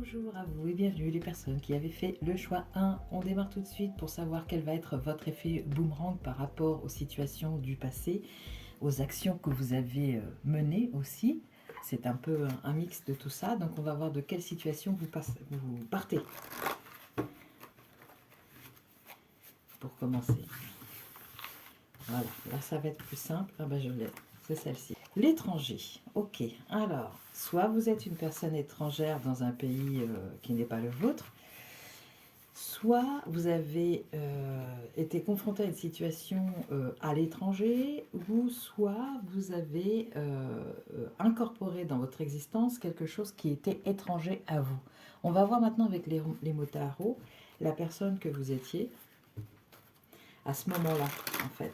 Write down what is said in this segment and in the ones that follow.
Bonjour à vous et bienvenue les personnes qui avaient fait le choix 1. On démarre tout de suite pour savoir quel va être votre effet boomerang par rapport aux situations du passé, aux actions que vous avez menées aussi. C'est un peu un mix de tout ça, donc on va voir de quelle situation vous partez. Pour commencer. Voilà, là ça va être plus simple. Ah ben je l'ai, c'est celle-ci. L'étranger. Ok, alors, soit vous êtes une personne étrangère dans un pays qui n'est pas le vôtre, soit vous avez été confronté à une situation à l'étranger, ou soit vous avez incorporé dans votre existence quelque chose qui était étranger à vous. On va voir maintenant avec les mots tarot la personne que vous étiez à ce moment-là, en fait.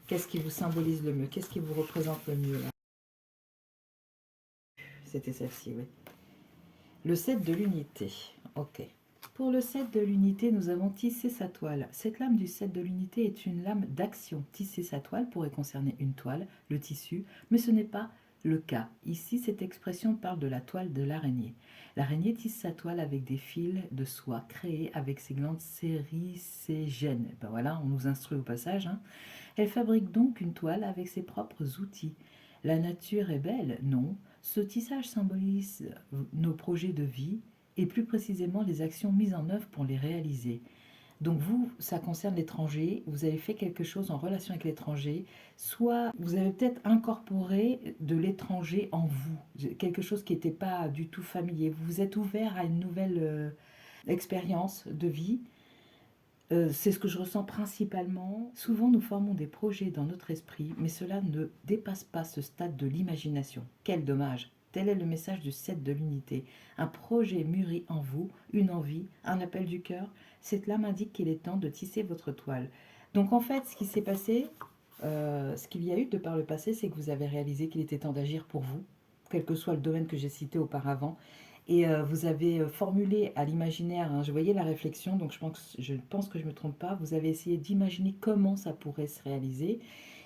Qu'est-ce qui vous symbolise le mieux? Qu'est-ce qui vous représente le mieux là? C'était celle-ci, oui. Le 7 de l'unité. Ok. Pour le 7 de l'unité, nous avons tissé sa toile. Cette lame du 7 de l'unité est une lame d'action. Tisser sa toile pourrait concerner une toile, le tissu, mais ce n'est pas le cas. Ici, cette expression parle de la toile de l'araignée. L'araignée tisse sa toile avec des fils de soie créés avec ses glandes séricégènes. Ben voilà, on nous instruit au passage. Hein. Elle fabrique donc une toile avec ses propres outils. La nature est belle, non. Ce tissage symbolise nos projets de vie et plus précisément les actions mises en œuvre pour les réaliser. Donc vous, ça concerne l'étranger, vous avez fait quelque chose en relation avec l'étranger, soit vous avez peut-être incorporé de l'étranger en vous, quelque chose qui n'était pas du tout familier. Vous vous êtes ouvert à une nouvelle expérience de vie. C'est ce que je ressens principalement. Souvent, nous formons des projets dans notre esprit, mais cela ne dépasse pas ce stade de l'imagination. Quel dommage! Tel est le message du 7 de l'unité. Un projet mûrit en vous, une envie, un appel du cœur. Cette lame indique qu'il est temps de tisser votre toile. Donc en fait, ce qui s'est passé, ce qu'il y a eu de par le passé, c'est que vous avez réalisé qu'il était temps d'agir pour vous, quel que soit le domaine que j'ai cité auparavant. Et vous avez formulé à l'imaginaire, hein, je voyais la réflexion, donc je pense que je ne me trompe pas, vous avez essayé d'imaginer comment ça pourrait se réaliser.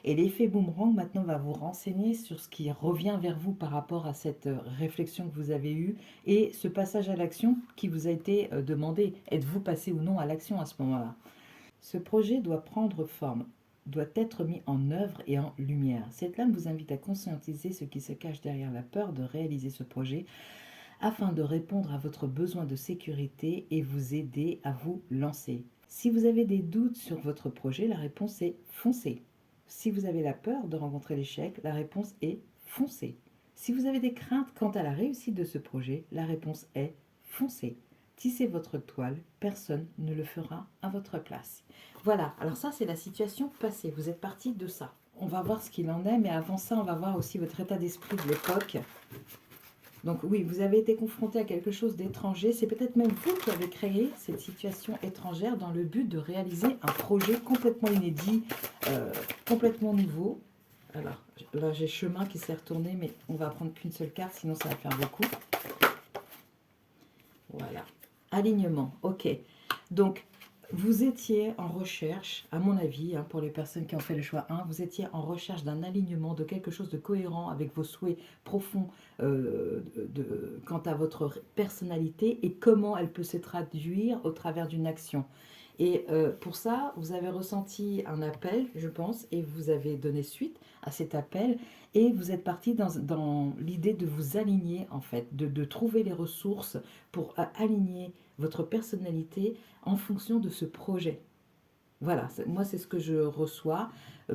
Et l'effet boomerang maintenant va vous renseigner sur ce qui revient vers vous par rapport à cette réflexion que vous avez eue et ce passage à l'action qui vous a été demandé. Êtes-vous passé ou non à l'action à ce moment-là? Ce projet doit prendre forme, doit être mis en œuvre et en lumière. Cette lame vous invite à conscientiser ce qui se cache derrière la peur de réaliser ce projet afin de répondre à votre besoin de sécurité et vous aider à vous lancer. Si vous avez des doutes sur votre projet, la réponse est foncez. Si vous avez la peur de rencontrer l'échec, la réponse est foncez. Si vous avez des craintes quant à la réussite de ce projet, la réponse est foncez. Tissez votre toile, personne ne le fera à votre place. Voilà, alors ça c'est la situation passée, vous êtes parti de ça. On va voir ce qu'il en est, mais avant ça on va voir aussi votre état d'esprit de l'époque. Donc oui, vous avez été confronté à quelque chose d'étranger. C'est peut-être même vous qui avez créé cette situation étrangère dans le but de réaliser un projet complètement inédit, complètement nouveau. Alors là, j'ai chemin qui s'est retourné, mais on va prendre qu'une seule carte, sinon ça va faire beaucoup. Voilà. Alignement, ok. Donc, vous étiez en recherche, à mon avis, hein, pour les personnes qui ont fait le choix 1, vous étiez en recherche d'un alignement, de quelque chose de cohérent avec vos souhaits profonds quant à votre personnalité et comment elle peut se traduire au travers d'une action. Et pour ça, vous avez ressenti un appel, je pense, et vous avez donné suite à cet appel, et vous êtes parti dans l'idée de vous aligner, en fait, de trouver les ressources pour aligner votre personnalité en fonction de ce projet. Voilà, moi c'est ce que je reçois.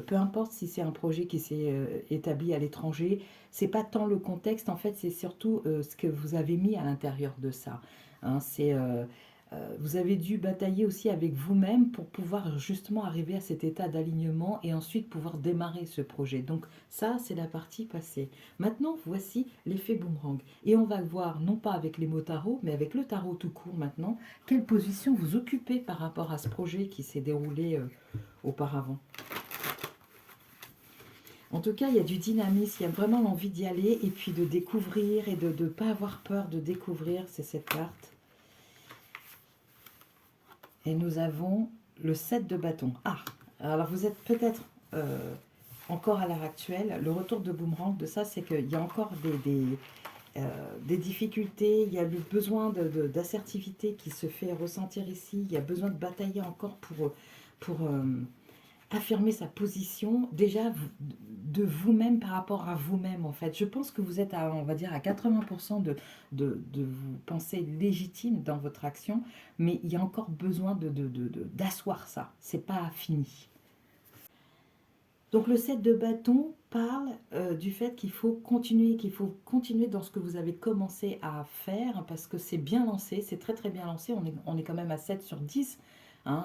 Peu importe si c'est un projet qui s'est établi à l'étranger, c'est pas tant le contexte, en fait, c'est surtout ce que vous avez mis à l'intérieur de ça. Hein, vous avez dû batailler aussi avec vous-même pour pouvoir justement arriver à cet état d'alignement et ensuite pouvoir démarrer ce projet. Donc ça, c'est la partie passée. Maintenant, voici l'effet boomerang. Et on va voir, non pas avec les mots tarot, mais avec le tarot tout court maintenant, quelle position vous occupez par rapport à ce projet qui s'est déroulé auparavant. En tout cas, il y a du dynamisme, il y a vraiment l'envie d'y aller et puis de découvrir et de ne pas avoir peur de découvrir, c'est cette carte. Et nous avons le 7 de bâton. Ah, alors vous êtes peut-être encore à l'heure actuelle, le retour de boomerang de ça, c'est qu'il y a encore des difficultés, il y a le besoin d'assertivité qui se fait ressentir ici, il y a besoin de batailler encore pour affirmer sa position, déjà de vous-même par rapport à vous-même en fait. Je pense que vous êtes à, on va dire, à 80% de vous penser légitime dans votre action, mais il y a encore besoin d'asseoir ça, c'est pas fini. Donc le 7 de bâton parle du fait qu'il faut continuer dans ce que vous avez commencé à faire, parce que c'est bien lancé, c'est très très bien lancé, on est quand même à 7 sur 10. Hein,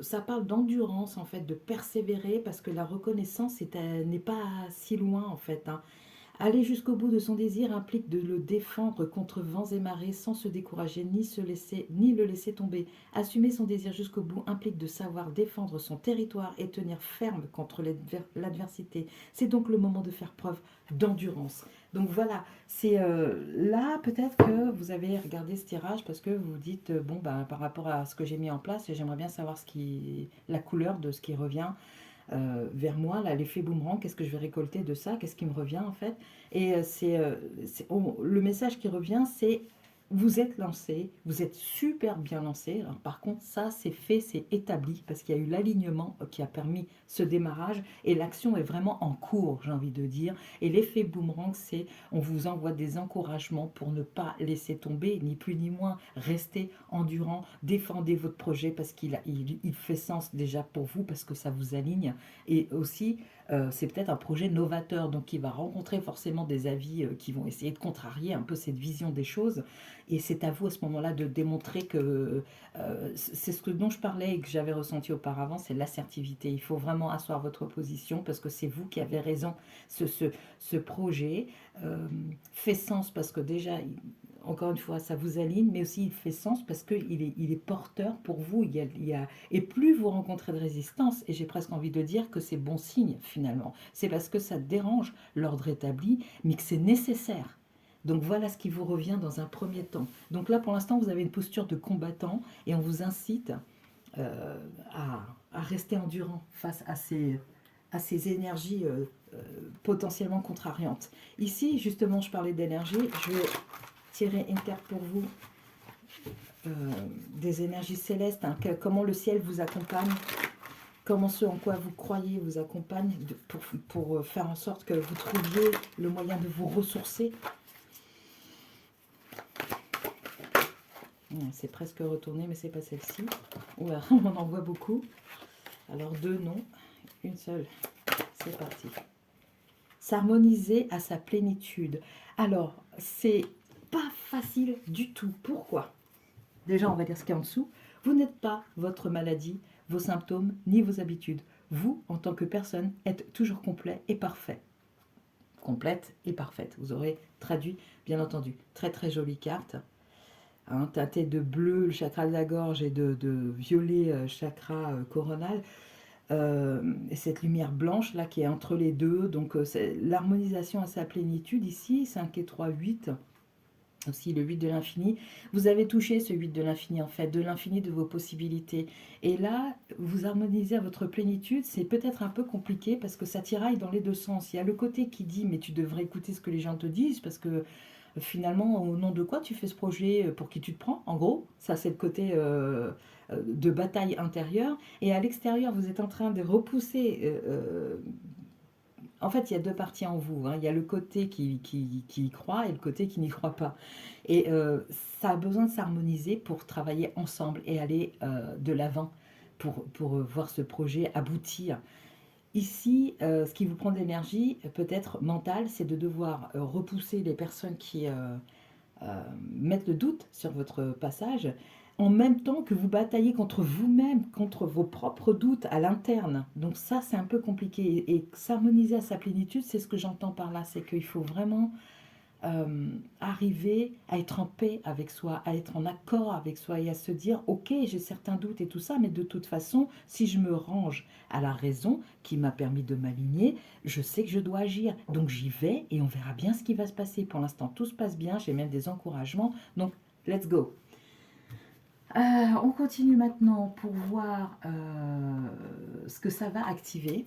ça parle d'endurance en fait, de persévérer, parce que la reconnaissance n'est pas si loin en fait. Hein. Aller jusqu'au bout de son désir implique de le défendre contre vents et marées sans se décourager ni le laisser tomber. Assumer son désir jusqu'au bout implique de savoir défendre son territoire et tenir ferme contre l'adversité. C'est donc le moment de faire preuve d'endurance. Donc voilà, c'est là peut-être que vous avez regardé ce tirage parce que vous vous dites, bon, bah, par rapport à ce que j'ai mis en place, j'aimerais bien savoir la couleur de ce qui revient vers moi, là, l'effet boomerang, qu'est-ce que je vais récolter de ça, qu'est-ce qui me revient en fait. Et le message qui revient, c'est vous êtes lancé, vous êtes super bien lancé. Alors, par contre, ça, c'est fait, c'est établi, parce qu'il y a eu l'alignement qui a permis ce démarrage, et l'action est vraiment en cours, j'ai envie de dire. Et l'effet boomerang, c'est on vous envoie des encouragements pour ne pas laisser tomber, ni plus ni moins, rester endurant, défendez votre projet, parce il fait sens déjà pour vous, parce que ça vous aligne, et aussi, c'est peut-être un projet novateur, donc il va rencontrer forcément des avis qui vont essayer de contrarier un peu cette vision des choses. Et c'est à vous à ce moment-là de démontrer que c'est ce dont je parlais et que j'avais ressenti auparavant, c'est l'assertivité. Il faut vraiment asseoir votre position parce que c'est vous qui avez raison. Ce projet fait sens parce que déjà, encore une fois, ça vous aligne, mais aussi il fait sens parce qu'il est porteur pour vous. Et plus vous rencontrez de résistance, et j'ai presque envie de dire que c'est bon signe finalement, c'est parce que ça dérange l'ordre établi, mais que c'est nécessaire. Donc voilà ce qui vous revient dans un premier temps. Donc là, pour l'instant, vous avez une posture de combattant et on vous incite euh, à rester endurant face à ces énergies potentiellement contrariantes. Ici, justement, je parlais d'énergie. Je vais tirer une carte pour vous euh, des énergies célestes, hein, comment le ciel vous accompagne, comment ce en quoi vous croyez vous accompagne pour faire en sorte que vous trouviez le moyen de vous ressourcer. C'est presque retourné, mais c'est pas celle-ci. Ouais, on en voit beaucoup. Alors deux, non. Une seule. C'est parti. S'harmoniser à sa plénitude. Alors, c'est pas facile du tout. Pourquoi? Déjà, on va dire ce qu'il y a en dessous. Vous n'êtes pas votre maladie, vos symptômes, ni vos habitudes. Vous, en tant que personne, êtes toujours complet et parfait. Complète et parfaite. Vous aurez traduit, bien entendu. Très très jolie carte. Hein, teinté de bleu le chakra de la gorge et de violet chakra coronal. Et cette lumière blanche là qui est entre les deux, donc c'est l'harmonisation à sa plénitude ici, 5 et 3, 8, aussi le 8 de l'infini. Vous avez touché ce 8 de l'infini en fait, de l'infini de vos possibilités. Et là, vous harmonisez à votre plénitude, c'est peut-être un peu compliqué parce que ça tiraille dans les deux sens. Il y a le côté qui dit mais tu devrais écouter ce que les gens te disent parce que finalement, au nom de quoi tu fais ce projet, pour qui tu te prends, en gros. Ça, c'est le côté de bataille intérieure. Et à l'extérieur, vous êtes en train de repousser. En fait, il y a deux parties en vous. Hein. Il y a le côté qui y croit et le côté qui n'y croit pas. Et ça a besoin de s'harmoniser pour travailler ensemble et aller de l'avant pour voir ce projet aboutir. Ici, ce qui vous prend de l'énergie, peut-être mentale, c'est de devoir repousser les personnes qui mettent le doute sur votre passage, en même temps que vous bataillez contre vous-même, contre vos propres doutes à l'interne. Donc ça, c'est un peu compliqué. Et s'harmoniser à sa plénitude, c'est ce que j'entends par là, c'est qu'il faut vraiment arriver à être en paix avec soi, à être en accord avec soi et à se dire ok j'ai certains doutes et tout ça, mais de toute façon si je me range à la raison qui m'a permis de m'aligner, je sais que je dois agir, donc j'y vais et on verra bien ce qui va se passer. Pour l'instant tout se passe bien, j'ai même des encouragements, donc let's go. On continue maintenant pour voir ce que ça va activer.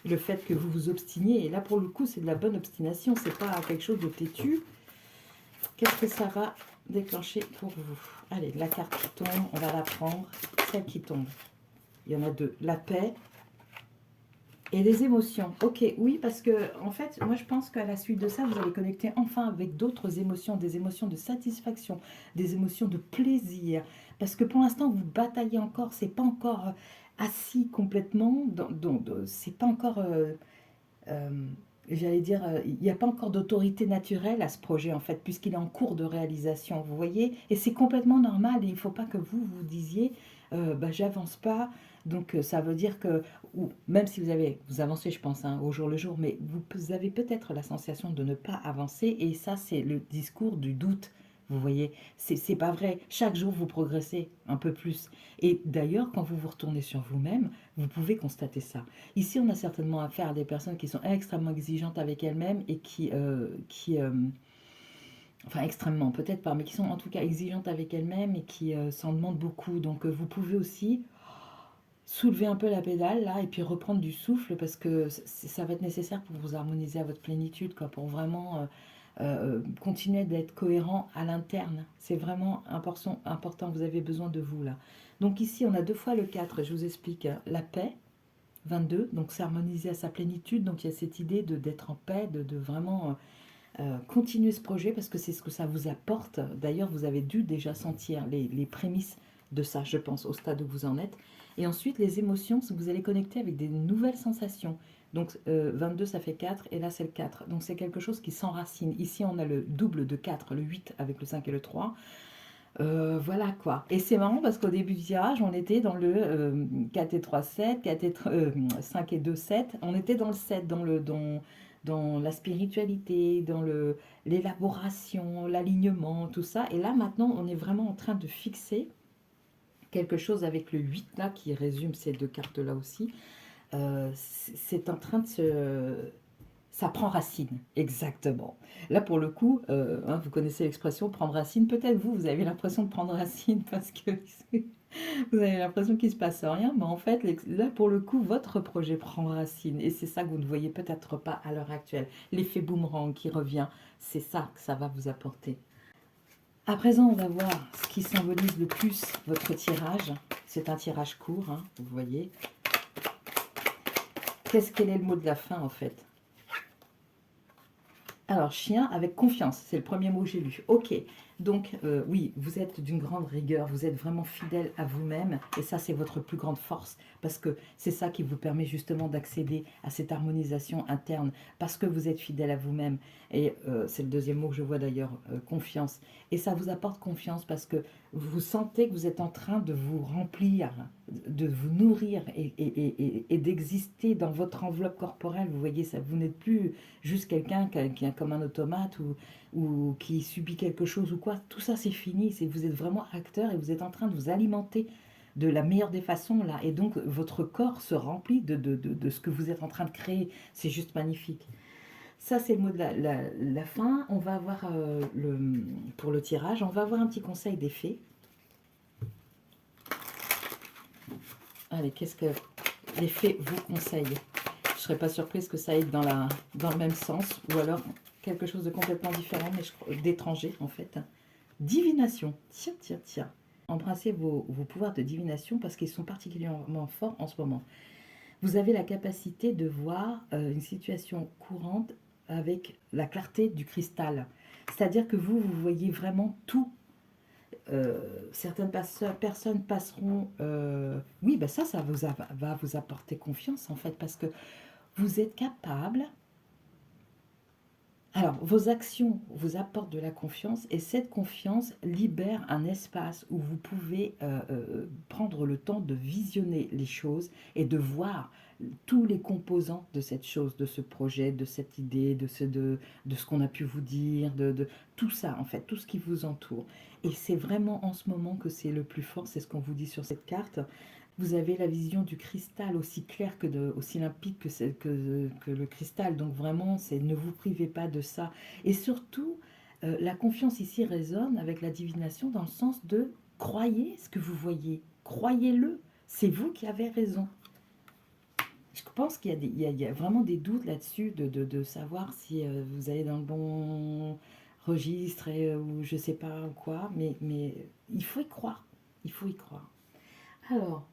le fait que vous vous obstiniez. Et là, pour le coup, c'est de la bonne obstination. C'est pas quelque chose de têtu. Qu'est-ce que ça va déclencher pour vous? Allez, la carte qui tombe, on va la prendre. Celle qui tombe. Il y en a deux. La paix et les émotions. Ok, oui, parce que, en fait, moi, je pense qu'à la suite de ça, vous allez connecter enfin avec d'autres émotions, des émotions de satisfaction, des émotions de plaisir. Parce que pour l'instant, vous bataillez encore, c'est pas encore assis complètement, c'est pas encore... euh, j'allais dire, il n'y a pas encore d'autorité naturelle à ce projet, en fait, puisqu'il est en cours de réalisation, vous voyez. Et c'est complètement normal, et il ne faut pas que vous disiez, bah, j'avance pas, donc ça veut dire que, ou, même si vous avancez, je pense, hein, au jour le jour, mais vous avez peut-être la sensation de ne pas avancer, et ça, c'est le discours du doute. Vous voyez, c'est pas vrai. Chaque jour, vous progressez un peu plus. Et d'ailleurs, quand vous vous retournez sur vous-même, vous pouvez constater ça. Ici, on a certainement affaire à des personnes qui sont extrêmement exigeantes avec elles-mêmes et enfin extrêmement, peut-être pas, mais qui sont en tout cas exigeantes avec elles-mêmes et qui s'en demandent beaucoup. Donc, vous pouvez aussi soulever un peu la pédale là et puis reprendre du souffle parce que ça va être nécessaire pour vous harmoniser à votre plénitude, quoi, pour vraiment continuer d'être cohérent à l'interne. C'est vraiment important, vous avez besoin de vous là. Donc ici, on a deux fois le 4, je vous explique, la paix, 22, donc s'harmoniser à sa plénitude. Donc il y a cette idée d'être en paix, de vraiment continuer ce projet parce que c'est ce que ça vous apporte. D'ailleurs, vous avez dû déjà sentir les prémices de ça, je pense, au stade où vous en êtes. Et ensuite, les émotions, vous allez connecter avec des nouvelles sensations. Donc 22, ça fait 4, et là c'est le 4. Donc c'est quelque chose qui s'enracine. Ici, on a le double de 4, le 8 avec le 5 et le 3. Voilà quoi. Et c'est marrant parce qu'au début du tirage, on était dans le 4 et 3, 7, 4 et 5 et 2, 7. On était dans le 7, dans la spiritualité, dans l'élaboration, l'alignement, tout ça. Et là, maintenant, on est vraiment en train de fixer quelque chose avec le 8 là, qui résume ces deux cartes-là aussi. C'est en train de se... Ça prend racine, exactement. Là, pour le coup, hein, vous connaissez l'expression prendre racine. Peut-être vous avez l'impression de prendre racine parce que vous avez l'impression qu'il ne se passe rien. Mais en fait, là, pour le coup, votre projet prend racine. Et c'est ça que vous ne voyez peut-être pas à l'heure actuelle. L'effet boomerang qui revient, c'est ça que ça va vous apporter. À présent, on va voir ce qui symbolise le plus votre tirage. C'est un tirage court, hein, vous voyez. Quel est le mot de la fin, en fait? Alors, chien avec confiance, c'est le premier mot que j'ai lu. Ok, donc oui, vous êtes d'une grande rigueur, vous êtes vraiment fidèle à vous-même, et ça, c'est votre plus grande force, parce que c'est ça qui vous permet justement d'accéder à cette harmonisation interne, parce que vous êtes fidèle à vous-même, et c'est le deuxième mot que je vois d'ailleurs, confiance. Et ça vous apporte confiance parce que vous sentez que vous êtes en train de vous remplir, de vous nourrir et d'exister dans votre enveloppe corporelle. Vous voyez, ça, vous n'êtes plus juste quelqu'un qui est comme un automate ou qui subit quelque chose ou quoi. Tout ça, c'est fini. Vous êtes vraiment acteur et vous êtes en train de vous alimenter de la meilleure des façons là. Et donc, votre corps se remplit de ce que vous êtes en train de créer. C'est juste magnifique. Ça, c'est le mot de la fin. On va avoir, pour le tirage, on va avoir un petit conseil des fées. Allez, qu'est-ce que les fées vous conseillent? Je ne serais pas surprise que ça aille dans le même sens, ou alors quelque chose de complètement différent, mais d'étranger en fait. Divination. Tiens, tiens, tiens. Embrassez vos pouvoirs de divination parce qu'ils sont particulièrement forts en ce moment. Vous avez la capacité de voir une situation courante avec la clarté du cristal. C'est-à-dire que vous voyez vraiment tout. Certaines personnes passeront... oui, ben ça va vous apporter confiance en fait, parce que vous êtes capable... Alors, vos actions vous apportent de la confiance et cette confiance libère un espace où vous pouvez prendre le temps de visionner les choses et de voir tous les composants de cette chose, de ce projet, de cette idée, de ce qu'on a pu vous dire, de tout ça en fait, tout ce qui vous entoure. Et c'est vraiment en ce moment que c'est le plus fort, c'est ce qu'on vous dit sur cette carte. Vous avez la vision du cristal aussi clair aussi limpide que le cristal. Donc vraiment, ne vous privez pas de ça. Et surtout, la confiance ici résonne avec la divination dans le sens de croyez ce que vous voyez. Croyez-le. C'est vous qui avez raison. Je pense qu'il y a, il y a vraiment des doutes là-dessus de savoir si vous allez dans le bon registre ou je sais pas quoi, mais il faut y croire. Il faut y croire. Alors,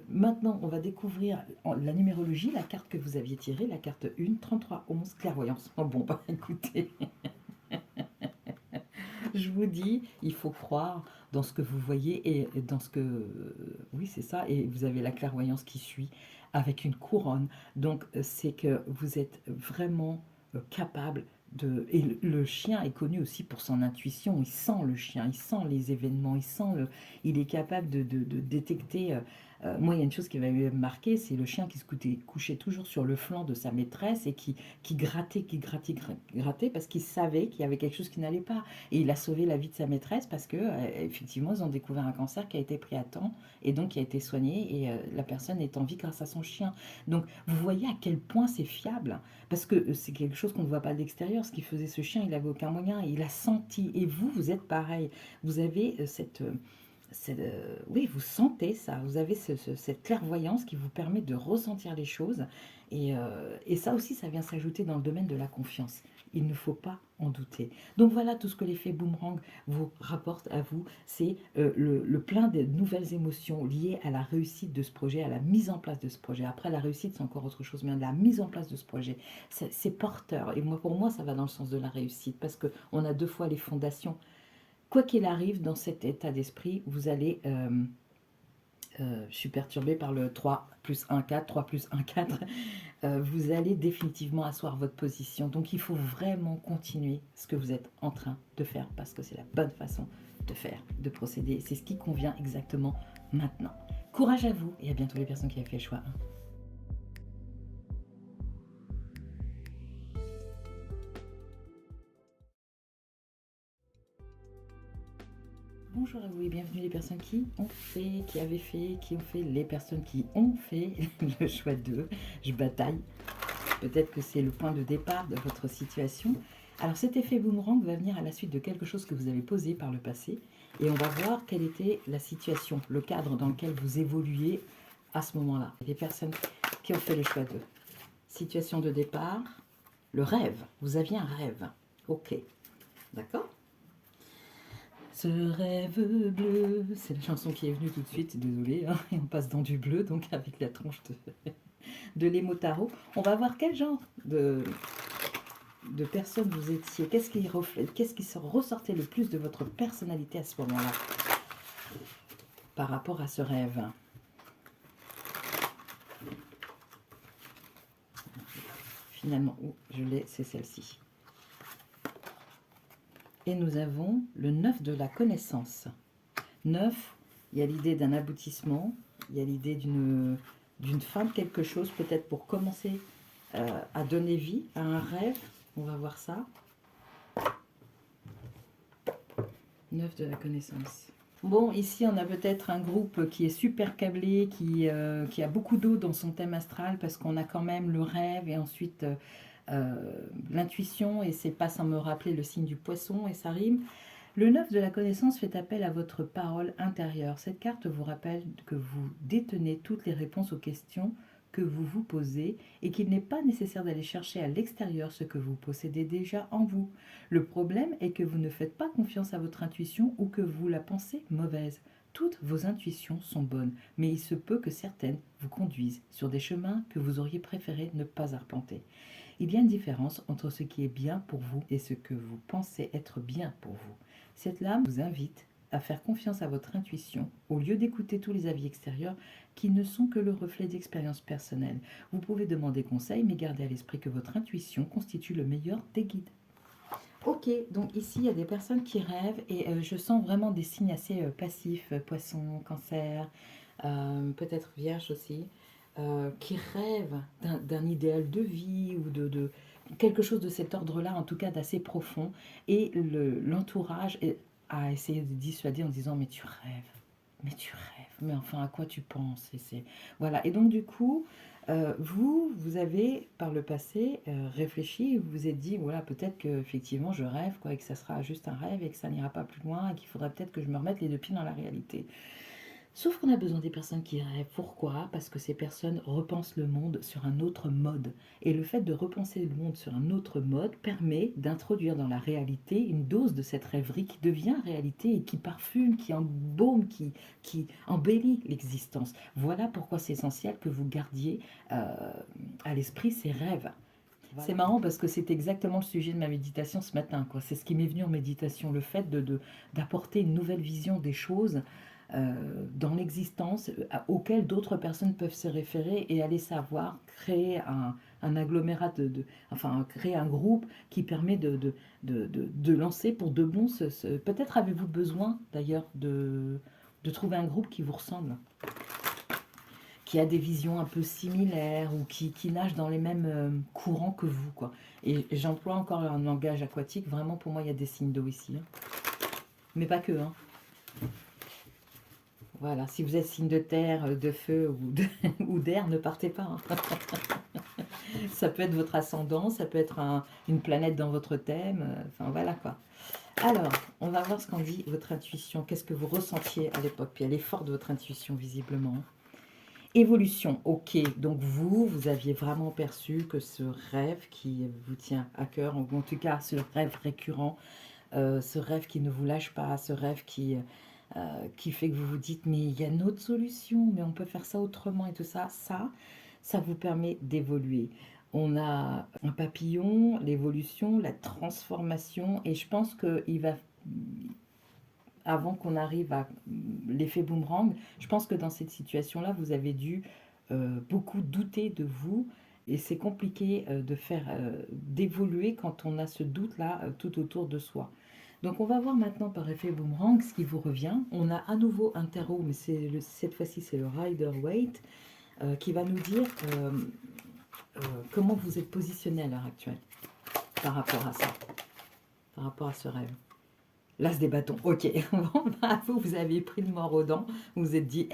maintenant, on va découvrir la numérologie, la carte que vous aviez tirée, la carte 1, 11, clairvoyance. Oh bon, bah écoutez, je vous dis, il faut croire dans ce que vous voyez et dans ce que... oui, c'est ça, et vous avez la clairvoyance qui suit avec une couronne. Donc, c'est que vous êtes vraiment capable de... Et le chien est connu aussi pour son intuition, il sent le chien, il sent les événements, il sent le... Il est capable de détecter... moi, il y a une chose qui m'avait marqué, c'est le chien qui se couchait toujours sur le flanc de sa maîtresse et qui grattait, grattait parce qu'il savait qu'il y avait quelque chose qui n'allait pas. Et il a sauvé la vie de sa maîtresse parce que, effectivement, ils ont découvert un cancer qui a été pris à temps et donc qui a été soigné et la personne est en vie grâce à son chien. Donc, vous voyez à quel point c'est fiable parce que c'est quelque chose qu'on ne voit pas de l'extérieur. Ce qu'il faisait ce chien, il n'avait aucun moyen. Il a senti. Et vous, vous êtes pareil. Vous avez oui, vous sentez ça, vous avez cette clairvoyance qui vous permet de ressentir les choses. Et ça aussi, ça vient s'ajouter dans le domaine de la confiance. Il ne faut pas en douter. Donc voilà tout ce que l'effet boomerang vous rapporte à vous. C'est le plein de nouvelles émotions liées à la réussite de ce projet, à la mise en place de ce projet. Après, la réussite, c'est encore autre chose, mais la mise en place de ce projet, c'est porteur. Et moi, pour moi, ça va dans le sens de la réussite parce qu'on a deux fois les fondations. Quoi qu'il arrive, dans cet état d'esprit, vous allez, je suis perturbée par le 3 plus 1, 4, 3 plus 1, 4, vous allez définitivement asseoir votre position. Donc il faut vraiment continuer ce que vous êtes en train de faire parce que c'est la bonne façon de faire, de procéder. C'est ce qui convient exactement maintenant. Courage à vous et à bientôt les personnes qui avaient fait le choix 1. Bonjour à vous et bienvenue les personnes qui ont fait, qui avaient fait, qui ont fait, les personnes qui ont fait le choix 2. Je bataille. Peut-être que c'est le point de départ de votre situation. Alors cet effet boomerang va venir à la suite de quelque chose que vous avez posé par le passé et on va voir quelle était la situation, le cadre dans lequel vous évoluiez à ce moment-là. Les personnes qui ont fait le choix 2. Situation de départ, le rêve. Vous aviez un rêve. Ok. D'accord ? Ce rêve bleu, c'est la chanson qui est venue tout de suite, désolé, hein, et on passe dans du bleu, donc avec la tronche de l'Émo Tarot. On va voir quel genre de personne vous étiez, qu'est-ce qui reflète, qu'est-ce qui ressortait le plus de votre personnalité à ce moment-là, par rapport à ce rêve. Finalement, oh, je l'ai, c'est celle-ci. Et nous avons le 9 de la connaissance. 9, il y a l'idée d'un aboutissement, il y a l'idée d'une fin de quelque chose, peut-être pour commencer à donner vie à un rêve. On va voir ça. 9 de la connaissance. Bon, ici, on a peut-être un groupe qui est super câblé, qui a beaucoup d'eau dans son thème astral, parce qu'on a quand même le rêve et ensuite l'intuition, et c'est pas sans me rappeler le signe du poisson, et ça rime. Le 9 de la connaissance fait appel à votre parole intérieure. Cette carte vous rappelle que vous détenez toutes les réponses aux questions que vous vous posez et qu'il n'est pas nécessaire d'aller chercher à l'extérieur ce que vous possédez déjà en vous. Le problème est que vous ne faites pas confiance à votre intuition ou que vous la pensez mauvaise. Toutes vos intuitions sont bonnes, mais il se peut que certaines vous conduisent sur des chemins que vous auriez préféré ne pas arpenter. Il y a une différence entre ce qui est bien pour vous et ce que vous pensez être bien pour vous. Cette lame vous invite à faire confiance à votre intuition au lieu d'écouter tous les avis extérieurs qui ne sont que le reflet d'expériences personnelles. Vous pouvez demander conseil, mais gardez à l'esprit que votre intuition constitue le meilleur des guides. Ok, donc ici il y a des personnes qui rêvent et je sens vraiment des signes assez passifs, poisson, cancer, peut-être vierge aussi, qui rêvent d'un idéal de vie ou de quelque chose de cet ordre-là, en tout cas d'assez profond. Et l'entourage a essayé de dissuader en disant mais tu rêves, mais enfin à quoi tu penses Voilà, et donc du coup, vous avez par le passé réfléchi, vous vous êtes dit, voilà, peut-être que effectivement je rêve, quoi, et que ça sera juste un rêve et que ça n'ira pas plus loin et qu'il faudrait peut-être que je me remette les deux pieds dans la réalité. Sauf qu'on a besoin des personnes qui rêvent. Pourquoi? Parce que ces personnes repensent le monde sur un autre mode. Et le fait de repenser le monde sur un autre mode permet d'introduire dans la réalité une dose de cette rêverie qui devient réalité et qui parfume, qui embaume, qui embellit l'existence. Voilà pourquoi c'est essentiel que vous gardiez à l'esprit ces rêves. Voilà. C'est marrant parce que c'est exactement le sujet de ma méditation ce matin, quoi. C'est ce qui m'est venu en méditation, le fait d'apporter une nouvelle vision des choses dans l'existence auquel d'autres personnes peuvent se référer et aller savoir créer un agglomérat, enfin créer un groupe qui permet de lancer pour de bon peut-être avez-vous besoin d'ailleurs de trouver un groupe qui vous ressemble, qui a des visions un peu similaires ou qui nage dans les mêmes courants que vous, quoi. Et j'emploie encore un langage aquatique, vraiment pour moi il y a des signes d'eau ici, hein. Mais pas que, hein. Voilà, si vous êtes signe de terre, de feu ou d'air, ne partez pas, hein. Ça peut être votre ascendant, ça peut être une planète dans votre thème, enfin voilà quoi. Alors, on va voir ce qu'en dit votre intuition, qu'est-ce que vous ressentiez à l'époque, puis elle est forte votre intuition visiblement. Évolution, ok, donc vous aviez vraiment perçu que ce rêve qui vous tient à cœur, ou en tout cas ce rêve récurrent, ce rêve qui ne vous lâche pas, ce rêve qui fait que vous vous dites mais il y a une autre solution, mais on peut faire ça autrement et tout ça, ça vous permet d'évoluer. On a un papillon, l'évolution, la transformation, et je pense qu'il va, avant qu'on arrive à l'effet boomerang, je pense que dans cette situation-là, vous avez dû beaucoup douter de vous, et c'est compliqué de faire d'évoluer quand on a ce doute-là tout autour de soi. Donc on va voir maintenant par effet boomerang ce qui vous revient. On a à nouveau un tarot, mais cette fois-ci c'est le Rider-Waite qui va nous dire comment vous êtes positionné à l'heure actuelle par rapport à ça, par rapport à ce rêve. L'as des bâtons, ok. Bon, bah, vous avez pris le mort aux dents, vous vous êtes dit,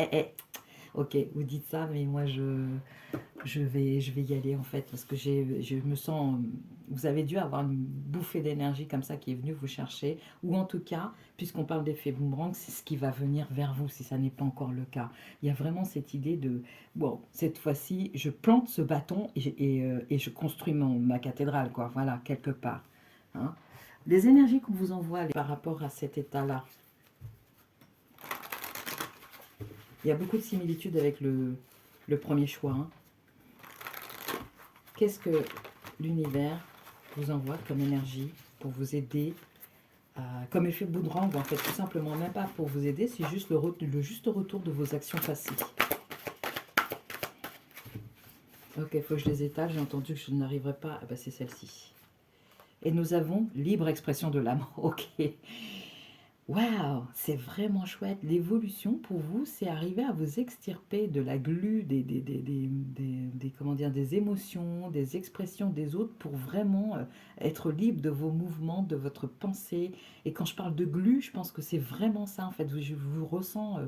ok, vous dites ça, mais moi je vais y aller en fait, parce que je me sens, vous avez dû avoir une bouffée d'énergie comme ça qui est venue vous chercher, ou en tout cas, puisqu'on parle d'effet boomerang, c'est ce qui va venir vers vous si ça n'est pas encore le cas. Il y a vraiment cette idée de, bon, cette fois-ci, je plante ce bâton et je construis ma cathédrale, quoi, voilà, quelque part. Hein. Les énergies qu'on vous envoie par rapport à cet état-là, il y a beaucoup de similitudes avec le premier choix. Hein. Qu'est-ce que l'univers vous envoie comme énergie pour vous aider, comme effet boomerang, en fait, tout simplement, même pas pour vous aider, c'est juste le juste retour de vos actions passées. Ok, il faut que je les étale, j'ai entendu que je n'arriverai pas, ah bah c'est celle-ci. Et nous avons libre expression de l'âme, ok. Waouh, c'est vraiment chouette. L'évolution pour vous, c'est arriver à vous extirper de la glu comment dire, des émotions, des expressions des autres pour vraiment être libre de vos mouvements, de votre pensée. Et quand je parle de glu, je pense que c'est vraiment ça en fait. Je vous ressens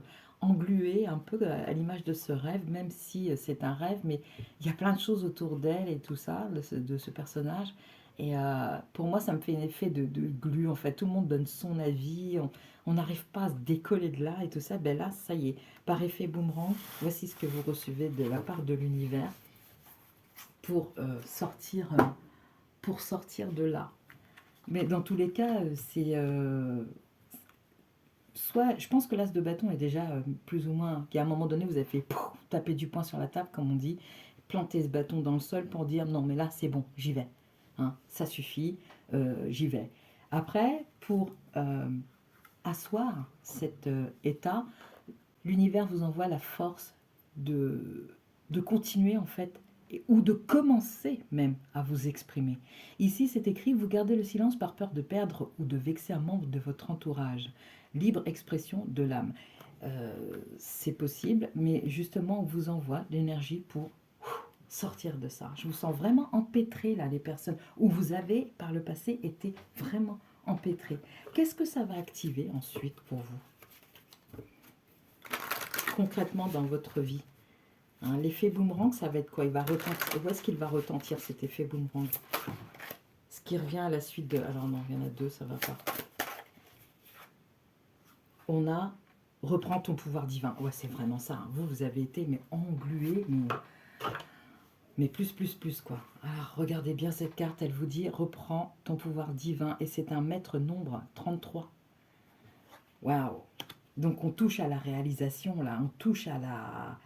englué un peu à l'image de ce rêve, même si c'est un rêve, mais il y a plein de choses autour d'elle et tout ça, de ce personnage. Et pour moi, ça me fait un effet de glu, en fait. Tout le monde donne son avis, on n'arrive pas à se décoller de là et tout ça. Ben là, ça y est, par effet boomerang, voici ce que vous recevez de la part de l'univers pour sortir de là. Mais dans tous les cas, c'est... soit, je pense que l'as de bâton est déjà plus ou moins... qu'à un moment donné, vous avez fait taper du poing sur la table, comme on dit, planter ce bâton dans le sol pour dire non, mais là, c'est bon, j'y vais. Hein, ça suffit, j'y vais. Après, pour asseoir cet état, l'univers vous envoie la force de continuer en fait, ou de commencer même à vous exprimer. Ici, c'est écrit, vous gardez le silence par peur de perdre ou de vexer un membre de votre entourage. Libre expression de l'âme. C'est possible, mais justement, on vous envoie l'énergie pour sortir de ça. Je vous sens vraiment empêtré là, les personnes où vous avez par le passé été vraiment empêtré. Qu'est-ce que ça va activer ensuite pour vous concrètement dans votre vie? Hein, l'effet boomerang, ça va être quoi? Il va retentir. Où est-ce qu'il va retentir cet effet boomerang? Ce qui revient à la suite de... Alors non, il y en a deux, ça va pas. On a Reprends ton pouvoir divin. Ouais, c'est vraiment ça. Hein. Vous avez été mais englué, mais plus, quoi. Alors, regardez bien cette carte. Elle vous dit, reprends ton pouvoir divin. Et c'est un maître nombre, 33. Waouh. Donc, on touche à la réalisation, là. On touche à la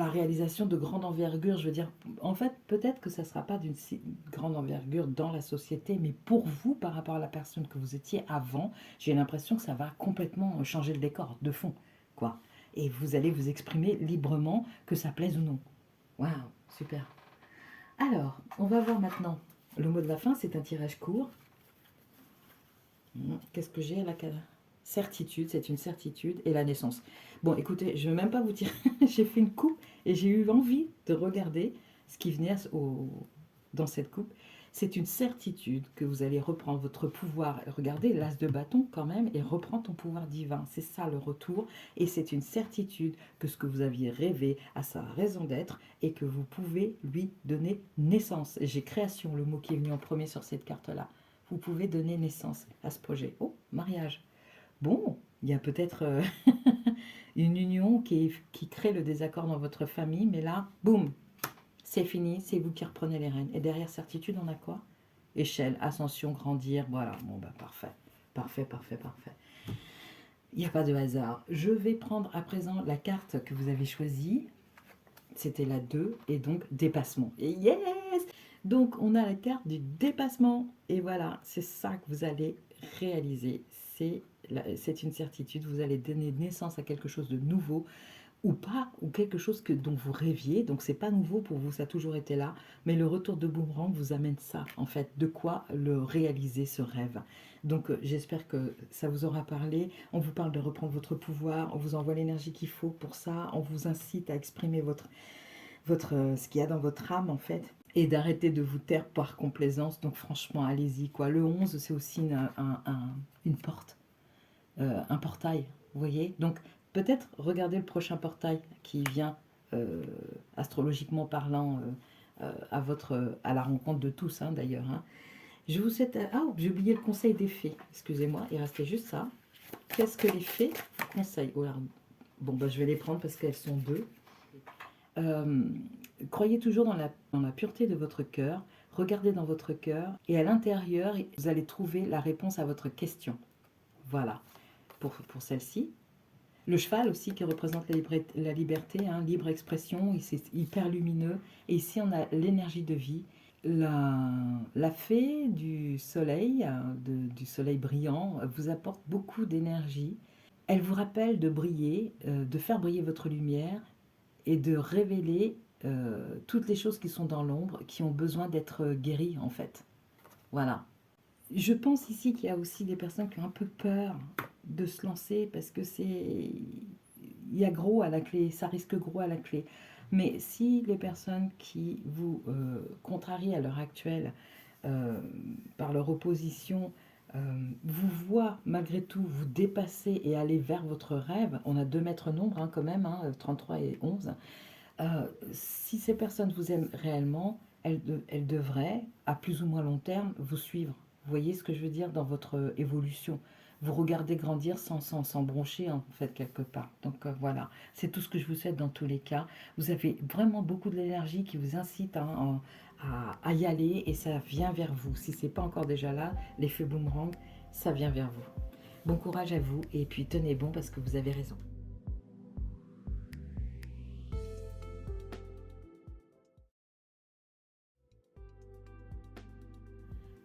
réalisation de grande envergure. Je veux dire, en fait, peut-être que ça ne sera pas d'une si grande envergure dans la société, mais pour vous, par rapport à la personne que vous étiez avant, j'ai l'impression que ça va complètement changer le décor de fond, quoi. Et vous allez vous exprimer librement, que ça plaise ou non. Waouh, super. Alors, on va voir maintenant. Le mot de la fin, c'est un tirage court. Qu'est-ce que j'ai à la certitude, c'est une certitude et la naissance. Bon, écoutez, je ne vais même pas vous dire, j'ai fait une coupe et j'ai eu envie de regarder ce qui venait dans cette coupe. C'est une certitude que vous allez reprendre votre pouvoir. Regardez, l'as de bâton quand même, et reprends ton pouvoir divin. C'est ça le retour. Et c'est une certitude que ce que vous aviez rêvé a sa raison d'être et que vous pouvez lui donner naissance. J'ai création, le mot qui est venu en premier sur cette carte-là. Vous pouvez donner naissance à ce projet. Oh, mariage. Bon, il y a peut-être une union qui crée le désaccord dans votre famille, mais là, boum, c'est fini, c'est vous qui reprenez les rênes. Et derrière certitude, on a quoi? Échelle, ascension, grandir, voilà. Bon, bah parfait, parfait. Il n'y a pas de hasard. Je vais prendre à présent la carte que vous avez choisie. C'était la 2, et donc dépassement. Et yes! Donc, on a la carte du dépassement. Et voilà, c'est ça que vous allez réaliser. C'est une certitude. Vous allez donner naissance à quelque chose de nouveau ou pas, ou quelque chose dont vous rêviez. Donc, c'est pas nouveau pour vous, ça a toujours été là. Mais le retour de boomerang vous amène ça, en fait. De quoi le réaliser, ce rêve. Donc, j'espère que ça vous aura parlé. On vous parle de reprendre votre pouvoir. On vous envoie l'énergie qu'il faut pour ça. On vous incite à exprimer ce qu'il y a dans votre âme, en fait, et d'arrêter de vous taire par complaisance. Donc franchement, allez-y, quoi. Le 11, c'est aussi une porte, un portail, vous voyez. Donc peut-être regardez le prochain portail qui vient, astrologiquement parlant, à la rencontre de tous, hein, d'ailleurs. Hein. Je vous souhaite... Ah, j'ai oublié le conseil des fées, excusez-moi, il restait juste ça. Qu'est-ce que les fées conseillent? Oh, bon, bah, je vais les prendre parce qu'elles sont deux. Croyez toujours dans la pureté de votre cœur, regardez dans votre cœur et à l'intérieur, vous allez trouver la réponse à votre question. Voilà, pour celle-ci. Le cheval aussi qui représente la liberté, hein, libre expression, c'est hyper lumineux. Et ici, on a l'énergie de vie. La fée du soleil, du soleil brillant, vous apporte beaucoup d'énergie. Elle vous rappelle de briller, de faire briller votre lumière et de révéler toutes les choses qui sont dans l'ombre, qui ont besoin d'être guéries, en fait. Voilà. Je pense ici qu'il y a aussi des personnes qui ont un peu peur de se lancer parce que il y a gros à la clé, ça risque gros à la clé. Mais si les personnes qui vous contrarient à l'heure actuelle par leur opposition vous voient malgré tout vous dépasser et aller vers votre rêve, on a 2 maîtres nombres hein, quand même, hein, 33 et 11, si ces personnes vous aiment réellement, elles devraient, à plus ou moins long terme, vous suivre. Vous voyez ce que je veux dire dans votre évolution. Vous regardez grandir sans broncher, en fait, quelque part. Donc voilà, c'est tout ce que je vous souhaite dans tous les cas. Vous avez vraiment beaucoup de l'énergie qui vous incite hein, à y aller et ça vient vers vous. Si ce n'est pas encore déjà là, l'effet boomerang, ça vient vers vous. Bon courage à vous et puis tenez bon parce que vous avez raison.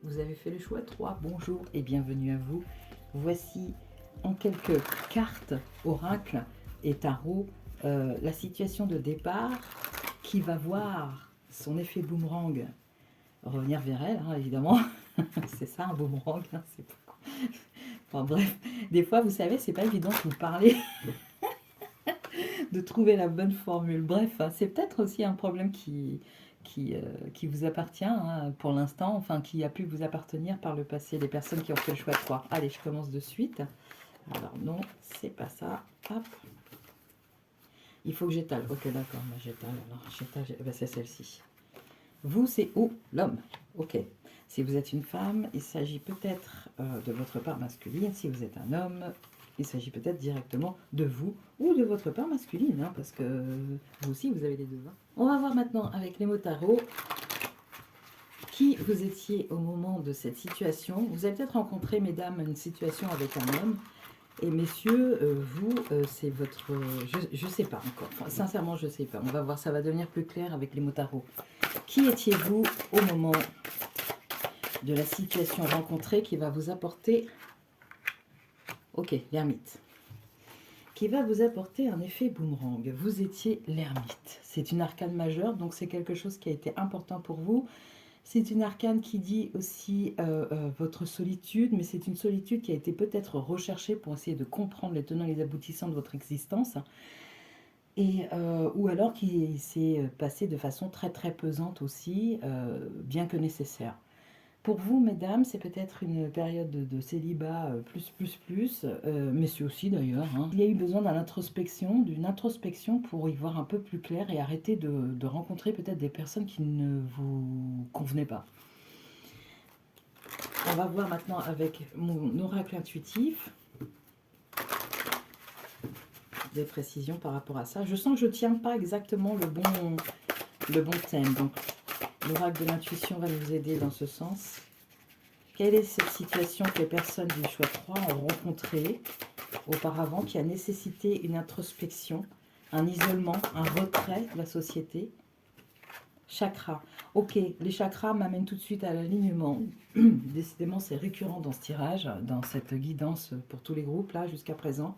Vous avez fait le choix 3. Bonjour et bienvenue à vous. Voici en quelques cartes, oracle et tarot, la situation de départ qui va voir son effet boomerang revenir vers elle, hein, évidemment. C'est ça un boomerang, hein, c'est pas... Enfin bref, des fois vous savez, c'est pas évident de vous parler, de trouver la bonne formule. Bref, hein, c'est peut-être aussi un problème qui vous appartient hein, pour l'instant, enfin qui a pu vous appartenir par le passé, les personnes qui ont fait le choix de croire. Allez, je commence de suite. Alors non, c'est pas ça. Hop. Il faut que j'étale. Ok, d'accord, j'étale. Alors, j'étale, ben, c'est celle-ci. Vous, c'est où l'homme. Ok. Si vous êtes une femme, il s'agit peut-être de votre part masculine. Si vous êtes un homme, il s'agit peut-être directement de vous ou de votre part masculine, hein, parce que vous aussi, vous avez les deux. Hein. On va voir maintenant avec les mots tarot qui vous étiez au moment de cette situation. Vous avez peut-être rencontré, mesdames, une situation avec un homme. Et messieurs, vous, c'est votre... je ne sais pas encore. Enfin, sincèrement, je ne sais pas. On va voir, ça va devenir plus clair avec les mots tarot. Qui étiez-vous au moment de la situation rencontrée qui va vous apporter... Ok, l'ermite. Qui va vous apporter un effet boomerang. Vous étiez l'ermite. C'est une arcane majeure, donc c'est quelque chose qui a été important pour vous. C'est une arcane qui dit aussi votre solitude, mais c'est une solitude qui a été peut-être recherchée pour essayer de comprendre les tenants et les aboutissants de votre existence, et, ou alors qui s'est passée de façon très très pesante aussi, bien que nécessaire. Pour vous, mesdames, c'est peut-être une période de célibat plus, messieurs aussi d'ailleurs. Hein. Il y a eu besoin d'une introspection pour y voir un peu plus clair et arrêter de rencontrer peut-être des personnes qui ne vous convenaient pas. On va voir maintenant avec mon oracle intuitif des précisions par rapport à ça. Je sens que je ne tiens pas exactement le bon thème, donc l'oracle de l'intuition va nous aider dans ce sens. Quelle est cette situation que les personnes du choix 3 ont rencontrée auparavant, qui a nécessité une introspection, un isolement, un retrait de la société? Chakras. Ok, les chakras m'amènent tout de suite à l'alignement. Décidément, c'est récurrent dans ce tirage, dans cette guidance pour tous les groupes, là, jusqu'à présent.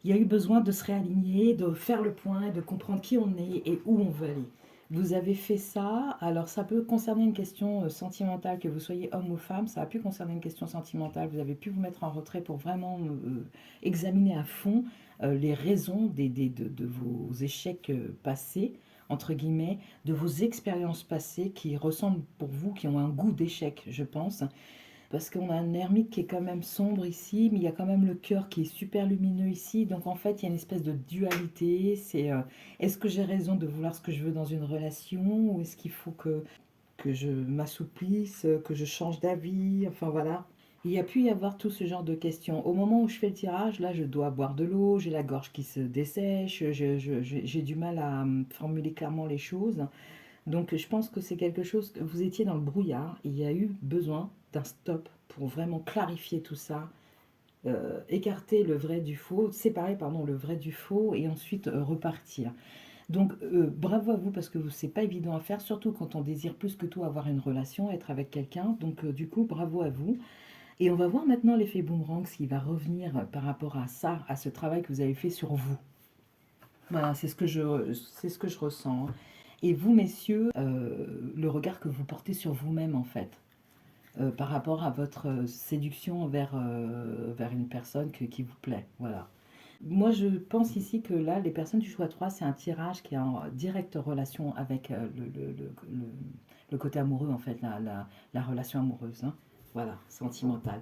Il y a eu besoin de se réaligner, de faire le point, de comprendre qui on est et où on veut aller. Vous avez fait ça, alors ça peut concerner une question sentimentale, que vous soyez homme ou femme, ça a pu concerner une question sentimentale, vous avez pu vous mettre en retrait pour vraiment examiner à fond les raisons de vos échecs passés, entre guillemets, de vos expériences passées qui ressemblent pour vous, qui ont un goût d'échec, je pense. Parce qu'on a un ermite qui est quand même sombre ici, mais il y a quand même le cœur qui est super lumineux ici. Donc en fait, il y a une espèce de dualité. C'est est-ce que j'ai raison de vouloir ce que je veux dans une relation, ou est-ce qu'il faut que je m'assouplisse, que je change d'avis, enfin voilà. Il y a pu y avoir tout ce genre de questions. Au moment où je fais le tirage, là, je dois boire de l'eau, j'ai la gorge qui se dessèche, j'ai du mal à formuler clairement les choses. Donc je pense que c'est quelque chose, que vous étiez dans le brouillard, il y a eu besoin d'un stop pour vraiment clarifier tout ça, écarter le vrai du faux, séparer pardon, le vrai du faux et ensuite repartir. Donc bravo à vous parce que c'est pas évident à faire, surtout quand on désire plus que tout avoir une relation, être avec quelqu'un. Donc du coup bravo à vous. Et on va voir maintenant l'effet boomerang, ce qui va revenir par rapport à ça, à ce travail que vous avez fait sur vous. Voilà, c'est ce que je ressens. Et vous, messieurs, le regard que vous portez sur vous-même, en fait, par rapport à votre séduction vers une personne qui vous plaît. Voilà. Moi, je pense ici que là, les personnes du choix 3, c'est un tirage qui est en directe relation avec le côté amoureux, en fait, la relation amoureuse. Hein. Voilà, sentimentale.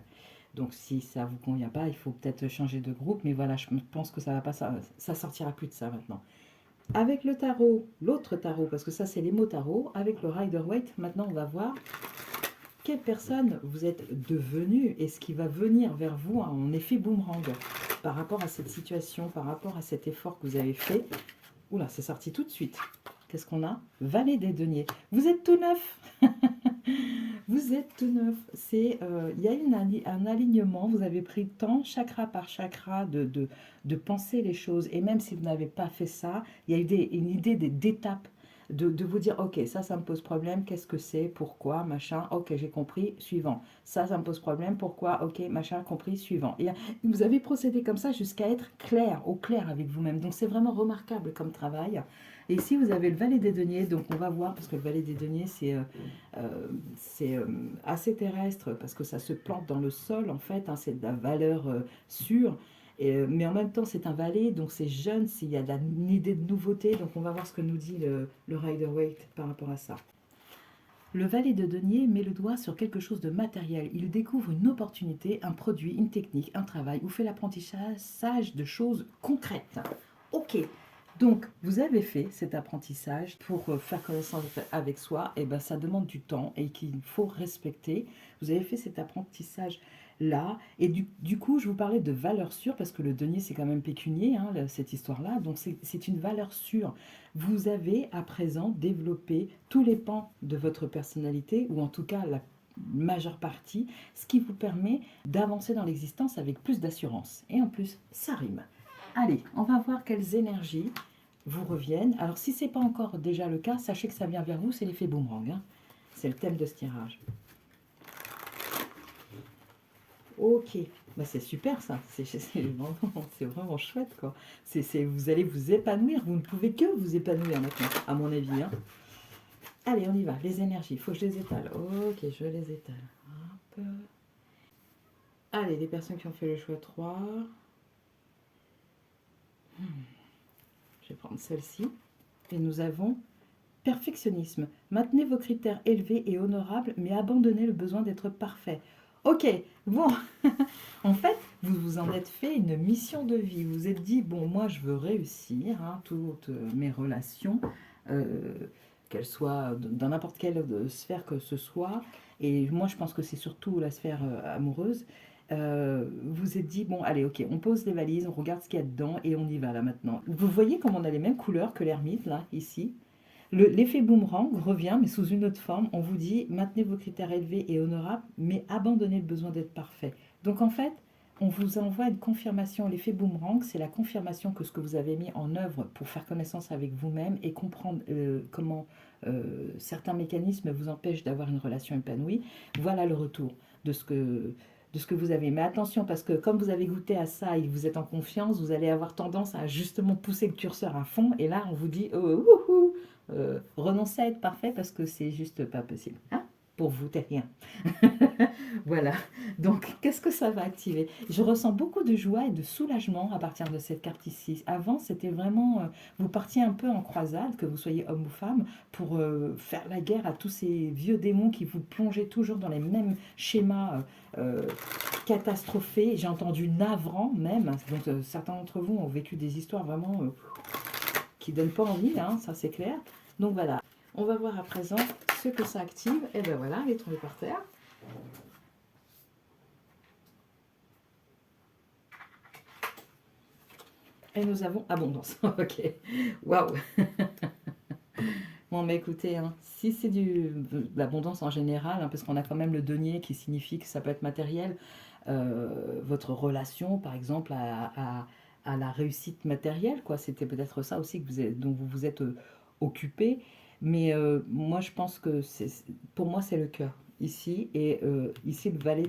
Donc, si ça ne vous convient pas, il faut peut-être changer de groupe. Mais voilà, je pense que ça va pas, ça sortira plus de ça maintenant. Avec le tarot, l'autre tarot, parce que ça c'est les mots tarot, avec le Rider-Waite, maintenant on va voir quelle personne vous êtes devenu et ce qui va venir vers vous en effet boomerang par rapport à cette situation, par rapport à cet effort que vous avez fait. Oula, c'est sorti tout de suite. Qu'est-ce qu'on a? Valet des deniers. Vous êtes tout neuf. Vous êtes tout neuf. Il y a un alignement. Vous avez pris le temps, chakra par chakra, de penser les choses. Et même si vous n'avez pas fait ça, il y a eu une idée d'étapes. De vous dire, ok, ça me pose problème, qu'est-ce que c'est, pourquoi, machin, ok, j'ai compris, suivant. Ça me pose problème, pourquoi, ok, machin, compris, suivant. Et vous avez procédé comme ça jusqu'à être au clair avec vous-même. Donc c'est vraiment remarquable comme travail. Et ici, vous avez le valet des deniers, donc on va voir, parce que le valet des deniers, c'est assez terrestre, parce que ça se plante dans le sol, en fait, hein, c'est de la valeur sûre. Mais en même temps, c'est un valet, donc c'est jeune, s'il y a une idée de nouveauté. Donc on va voir ce que nous dit le Rider-Waite par rapport à ça. Le valet de denier met le doigt sur quelque chose de matériel. Il découvre une opportunité, un produit, une technique, un travail, ou fait l'apprentissage de choses concrètes. Ok, Donc, vous avez fait cet apprentissage pour faire connaissance avec soi, et ben ça demande du temps et qu'il faut respecter. Vous avez fait cet apprentissage là, et du coup, je vous parlais de valeur sûre parce que le denier c'est quand même pécunier, hein, cette histoire-là. Donc, c'est une valeur sûre. Vous avez à présent développé tous les pans de votre personnalité, ou en tout cas la majeure partie, ce qui vous permet d'avancer dans l'existence avec plus d'assurance. Et en plus, ça rime. Allez, on va voir quelles énergies vous reviennent. Alors, si ce n'est pas encore déjà le cas, sachez que ça vient vers vous, c'est l'effet boomerang, hein. C'est le thème de ce tirage. Ok, bah, c'est super ça, c'est vraiment chouette quoi. Vous allez vous épanouir, vous ne pouvez que vous épanouir maintenant, à mon avis, hein. Allez, on y va, les énergies, il faut que je les étale. Ok, je les étale. Hop. Allez, les personnes qui ont fait le choix 3. Je vais prendre celle-ci. Et nous avons perfectionnisme. Maintenez vos critères élevés et honorables, mais abandonnez le besoin d'être parfait. Ok, bon, en fait, vous vous en êtes fait une mission de vie. Vous vous êtes dit, bon, moi, je veux réussir, hein, toutes mes relations, euh, qu'elles soient dans n'importe quelle sphère que ce soit. Et moi, je pense que c'est surtout la sphère amoureuse. Vous vous êtes dit, bon, allez, ok, on pose les valises, on regarde ce qu'il y a dedans et on y va là maintenant. Vous voyez comme on a les mêmes couleurs que l'ermite, là, ici. L'effet boomerang revient, mais sous une autre forme. On vous dit, maintenez vos critères élevés et honorables, mais abandonnez le besoin d'être parfait. Donc en fait, on vous envoie une confirmation. L'effet boomerang, c'est la confirmation que ce que vous avez mis en œuvre pour faire connaissance avec vous-même et comprendre comment certains mécanismes vous empêchent d'avoir une relation épanouie. Voilà le retour de ce que vous avez. Mais attention, parce que comme vous avez goûté à ça et que vous êtes en confiance, vous allez avoir tendance à justement pousser le curseur à fond. Et là, on vous dit, oh, wouhou, renoncez à être parfait parce que c'est juste pas possible. Hein, pour vous, t'es rien. Voilà. Donc, qu'est-ce que ça va activer? Je ressens beaucoup de joie et de soulagement à partir de cette carte ici. Avant, c'était vraiment, vous partiez un peu en croisade, que vous soyez homme ou femme, pour faire la guerre à tous ces vieux démons qui vous plongeaient toujours dans les mêmes schémas catastrophés. J'ai entendu navrant même. Donc, certains d'entre vous ont vécu des histoires vraiment qui ne donnent pas envie, hein, ça c'est clair. Donc voilà, on va voir à présent ce que ça active. Et ben voilà, elle est tombée par terre. Et nous avons abondance. Ok, waouh. Bon, bah écoutez, hein, si c'est de l'abondance en général, hein, parce qu'on a quand même le denier qui signifie que ça peut être matériel, votre relation, par exemple, à la réussite matérielle, quoi. C'était peut-être ça aussi que dont vous vous êtes occupé. Mais moi, je pense que pour moi, c'est le cœur ici. Et ici, le valet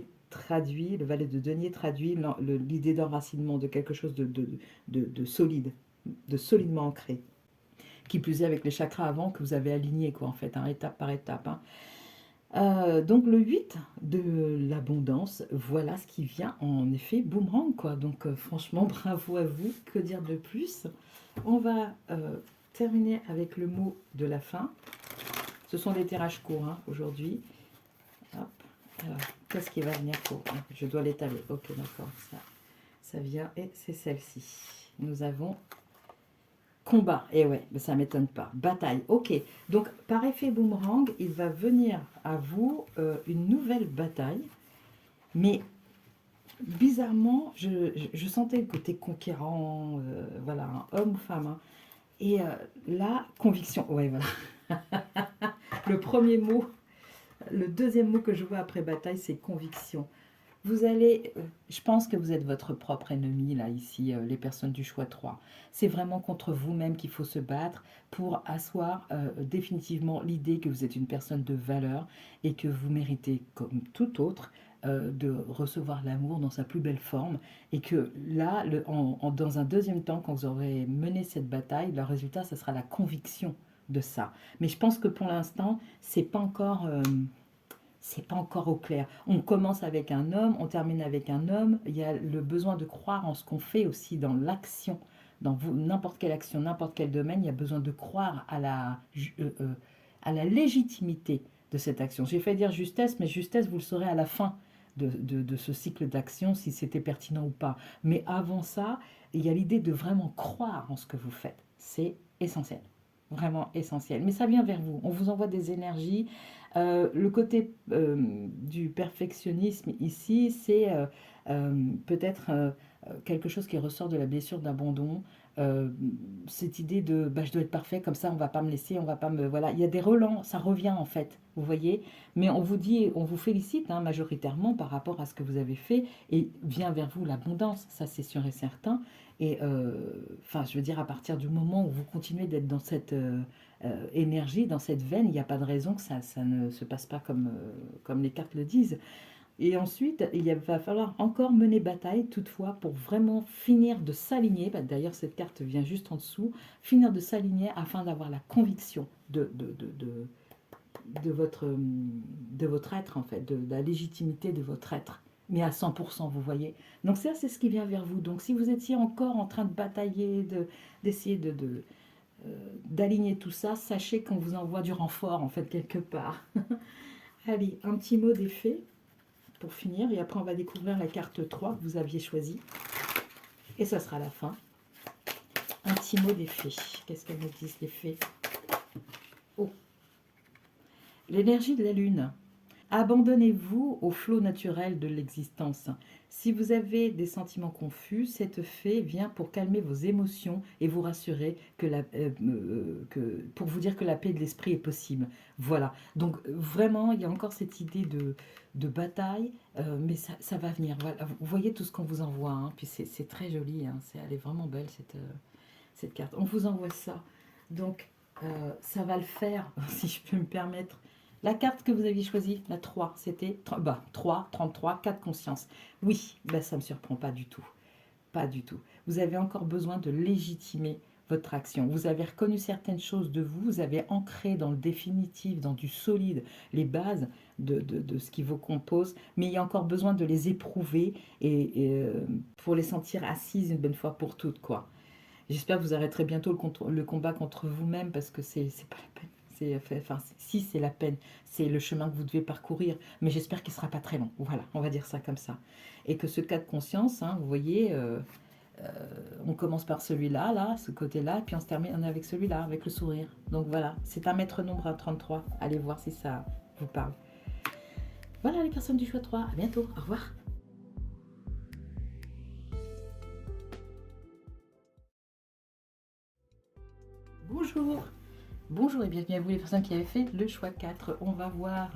de denier traduit l'idée d'enracinement, de quelque chose de solide, de solidement ancré. Qui plus est avec les chakras avant que vous avez alignés, quoi, en fait, hein, étape par étape, hein. Donc le 8 de l'abondance, voilà ce qui vient en effet boomerang, quoi. Donc franchement, bravo à vous, que dire de plus? On va terminer avec le mot de la fin. Ce sont des tirages courts, hein, aujourd'hui. Hop. Alors, qu'est-ce qui va venir pour? Je dois l'étaler. Ok, d'accord, ça vient et c'est celle-ci. Nous avons combat, et ouais, mais ça m'étonne pas. Bataille, ok. Donc, par effet boomerang, il va venir à vous une nouvelle bataille. Mais bizarrement, je sentais le côté conquérant, voilà, hein, homme ou femme, hein. Et la conviction, ouais, voilà. Le premier mot, le deuxième mot que je vois après bataille, c'est conviction. Vous allez, je pense que vous êtes votre propre ennemi, là, ici, les personnes du choix 3. C'est vraiment contre vous-même qu'il faut se battre pour asseoir définitivement l'idée que vous êtes une personne de valeur et que vous méritez, comme tout autre, de recevoir l'amour dans sa plus belle forme. Et que là, dans un deuxième temps, quand vous aurez mené cette bataille, le résultat, ça sera la conviction de ça. Mais je pense que pour l'instant, c'est pas encore... c'est pas encore au clair. On commence avec un homme, on termine avec un homme. Il y a le besoin de croire en ce qu'on fait aussi dans l'action, dans n'importe quelle action, n'importe quel domaine. Il y a besoin de croire à la légitimité de cette action. J'ai fait dire justesse, mais justesse, vous le saurez à la fin de ce cycle d'action, si c'était pertinent ou pas. Mais avant ça, il y a l'idée de vraiment croire en ce que vous faites. c'est essentiel, vraiment essentiel. Mais ça vient vers vous, on vous envoie des énergies. Le côté du perfectionnisme ici, c'est peut-être quelque chose qui ressort de la blessure d'abandon. Euh, cette idée de bah, je dois être parfait, comme ça on va pas me laisser, on va pas me. Voilà, il y a des relents, ça revient en fait, vous voyez. Mais on vous dit, on vous félicite hein, majoritairement par rapport à ce que vous avez fait et vient vers vous l'abondance, ça c'est sûr et certain. Et enfin, je veux dire, à partir du moment où vous continuez d'être dans cette énergie, dans cette veine, il n'y a pas de raison que ça ne se passe pas comme les cartes le disent. Et ensuite, va falloir encore mener bataille, toutefois, pour vraiment finir de s'aligner. Bah, d'ailleurs, cette carte vient juste en dessous. Finir de s'aligner afin d'avoir la conviction de votre être, en fait, de la légitimité de votre être. Mais à 100%, vous voyez. Donc ça, c'est ce qui vient vers vous. Donc si vous étiez encore en train de batailler, d'essayer d'aligner tout ça, sachez qu'on vous envoie du renfort, en fait, quelque part. Allez, un petit mot d'effet pour finir. Et après, on va découvrir la carte 3 que vous aviez choisie. Et ça sera la fin. Un petit mot d'effet. Qu'est-ce qu'elles nous disent, les fées? Oh, l'énergie de la lune. Abandonnez-vous au flot naturel de l'existence. Si vous avez des sentiments confus, cette fée vient pour calmer vos émotions et vous rassurer pour vous dire que la paix de l'esprit est possible. Voilà. Donc vraiment, il y a encore cette idée de bataille, mais ça va venir. Voilà. Vous voyez tout ce qu'on vous envoie, hein. Puis c'est très joli, hein. Elle est vraiment belle cette carte. On vous envoie ça. Donc ça va le faire, si je peux me permettre. La carte que vous aviez choisie, la 3, c'était 3, 33, 4 conscience. Oui, ça ne me surprend pas du tout. Pas du tout. Vous avez encore besoin de légitimer votre action. Vous avez reconnu certaines choses de vous, vous avez ancré dans le définitif, dans du solide, les bases de ce qui vous compose, mais il y a encore besoin de les éprouver pour les sentir assises une bonne fois pour toutes, quoi. J'espère que vous arrêterez bientôt le combat contre vous-même parce que c'est pas la peine. Si c'est la peine, c'est le chemin que vous devez parcourir, mais j'espère qu'il ne sera pas très long. Voilà, on va dire ça comme ça. Et que ce cas de conscience, hein, vous voyez, on commence par celui-là, là, ce côté-là, puis on se termine avec celui-là, avec le sourire. Donc voilà, c'est un maître nombre à 33. Allez voir si ça vous parle. Voilà les personnes du choix 3. À bientôt. Au revoir. Bonjour. Bonjour et bienvenue à vous les personnes qui avez fait le choix 4. On va voir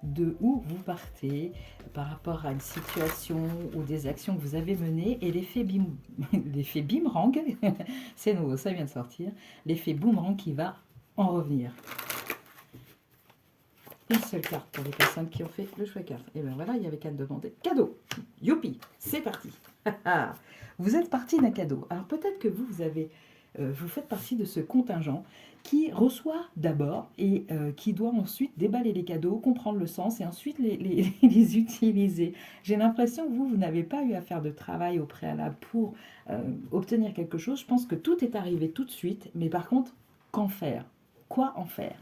de où vous partez par rapport à une situation ou des actions que vous avez menées et l'effet l'effet boomerang, c'est nouveau, ça vient de sortir, l'effet boomerang qui va en revenir. Une seule carte pour les personnes qui ont fait le choix 4. Et bien voilà, il y avait qu'à demander cadeau. Youpi, c'est parti. Vous êtes parti d'un cadeau. Alors peut-être que vous faites partie de ce contingent qui reçoit d'abord et qui doit ensuite déballer les cadeaux, comprendre le sens et ensuite les utiliser. J'ai l'impression que vous n'avez pas eu à faire de travail au préalable pour obtenir quelque chose. Je pense que tout est arrivé tout de suite, mais par contre, qu'en faire? Quoi en faire?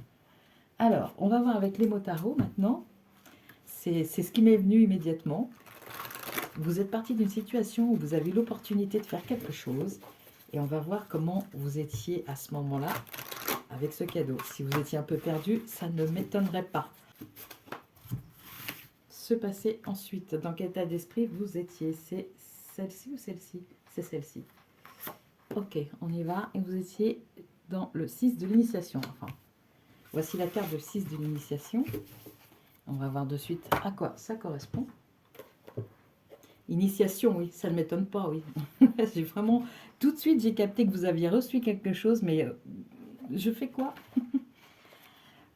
Alors, on va voir avec les mots tarot maintenant. C'est ce qui m'est venu immédiatement. Vous êtes parti d'une situation où vous avez eu l'opportunité de faire quelque chose et on va voir comment vous étiez à ce moment-là avec ce cadeau. Si vous étiez un peu perdu, ça ne m'étonnerait pas. Se passer ensuite, dans quel état d'esprit vous étiez? C'est celle-ci ou celle-ci? C'est celle-ci. Ok, on y va. Et vous étiez dans le 6 de l'initiation. Enfin, voici la carte de 6 de l'initiation. On va voir de suite à quoi ça correspond. Initiation, oui, ça ne m'étonne pas, oui. J'ai vraiment, tout de suite, j'ai capté que vous aviez reçu quelque chose, mais je fais quoi?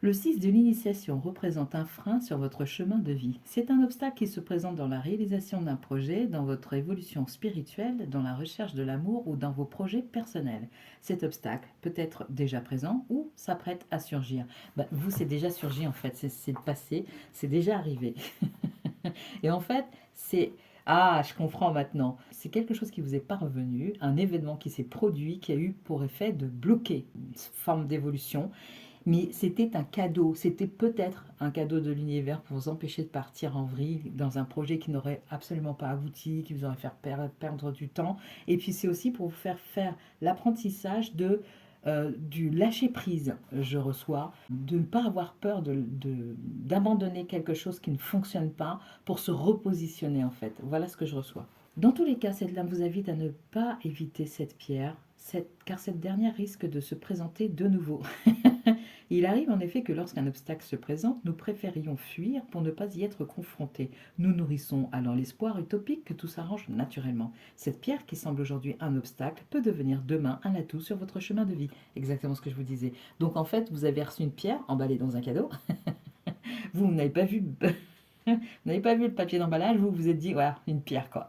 Le 6 de l'initiation représente un frein sur votre chemin de vie. C'est un obstacle qui se présente dans la réalisation d'un projet, dans votre évolution spirituelle, dans la recherche de l'amour ou dans vos projets personnels. Cet obstacle peut être déjà présent ou s'apprête à surgir. Vous, c'est déjà surgi en fait, c'est le passé, c'est déjà arrivé. Et en fait, c'est... Ah, je comprends maintenant. C'est quelque chose qui vous est pas revenu, un événement qui s'est produit, qui a eu pour effet de bloquer une forme d'évolution. Mais c'était un cadeau, c'était peut-être un cadeau de l'univers pour vous empêcher de partir en vrille dans un projet qui n'aurait absolument pas abouti, qui vous aurait fait perdre du temps. Et puis c'est aussi pour vous faire faire l'apprentissage de du lâcher-prise, je reçois, de ne pas avoir peur d'abandonner quelque chose qui ne fonctionne pas pour se repositionner en fait. Voilà ce que je reçois. Dans tous les cas, cette lame vous invite à ne pas éviter cette pierre, car cette dernière risque de se présenter de nouveau. Il arrive en effet que lorsqu'un obstacle se présente, nous préférions fuir pour ne pas y être confrontés. Nous nourrissons alors l'espoir utopique que tout s'arrange naturellement. Cette pierre qui semble aujourd'hui un obstacle peut devenir demain un atout sur votre chemin de vie. Exactement ce que je vous disais. Donc en fait, vous avez reçu une pierre emballée dans un cadeau. Vous n'avez pas vu, vous n'avez pas vu le papier d'emballage, vous vous êtes dit, voilà, une pierre quoi.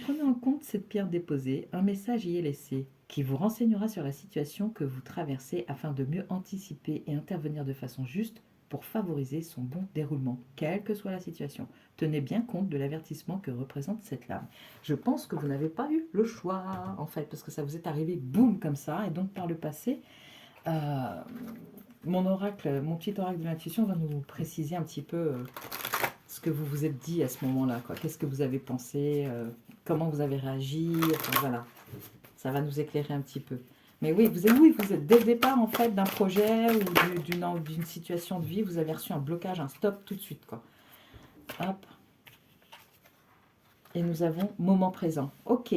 Prenez en compte cette pierre déposée, un message y est laissé qui vous renseignera sur la situation que vous traversez afin de mieux anticiper et intervenir de façon juste pour favoriser son bon déroulement, quelle que soit la situation. Tenez bien compte de l'avertissement que représente cette lame. Je pense que vous n'avez pas eu le choix, en fait, parce que ça vous est arrivé boum comme ça, et donc par le passé, euh, mon petit oracle de l'intuition va nous préciser un petit peu ce que vous vous êtes dit à ce moment-là, quoi. Qu'est-ce que vous avez pensé, comment vous avez réagi, enfin, voilà. Ça va nous éclairer un petit peu. Mais oui, vous êtes dès le départ, en fait, d'un projet ou d'une situation de vie, vous avez reçu un blocage, un stop tout de suite, quoi. Hop. Et nous avons moment présent. Ok.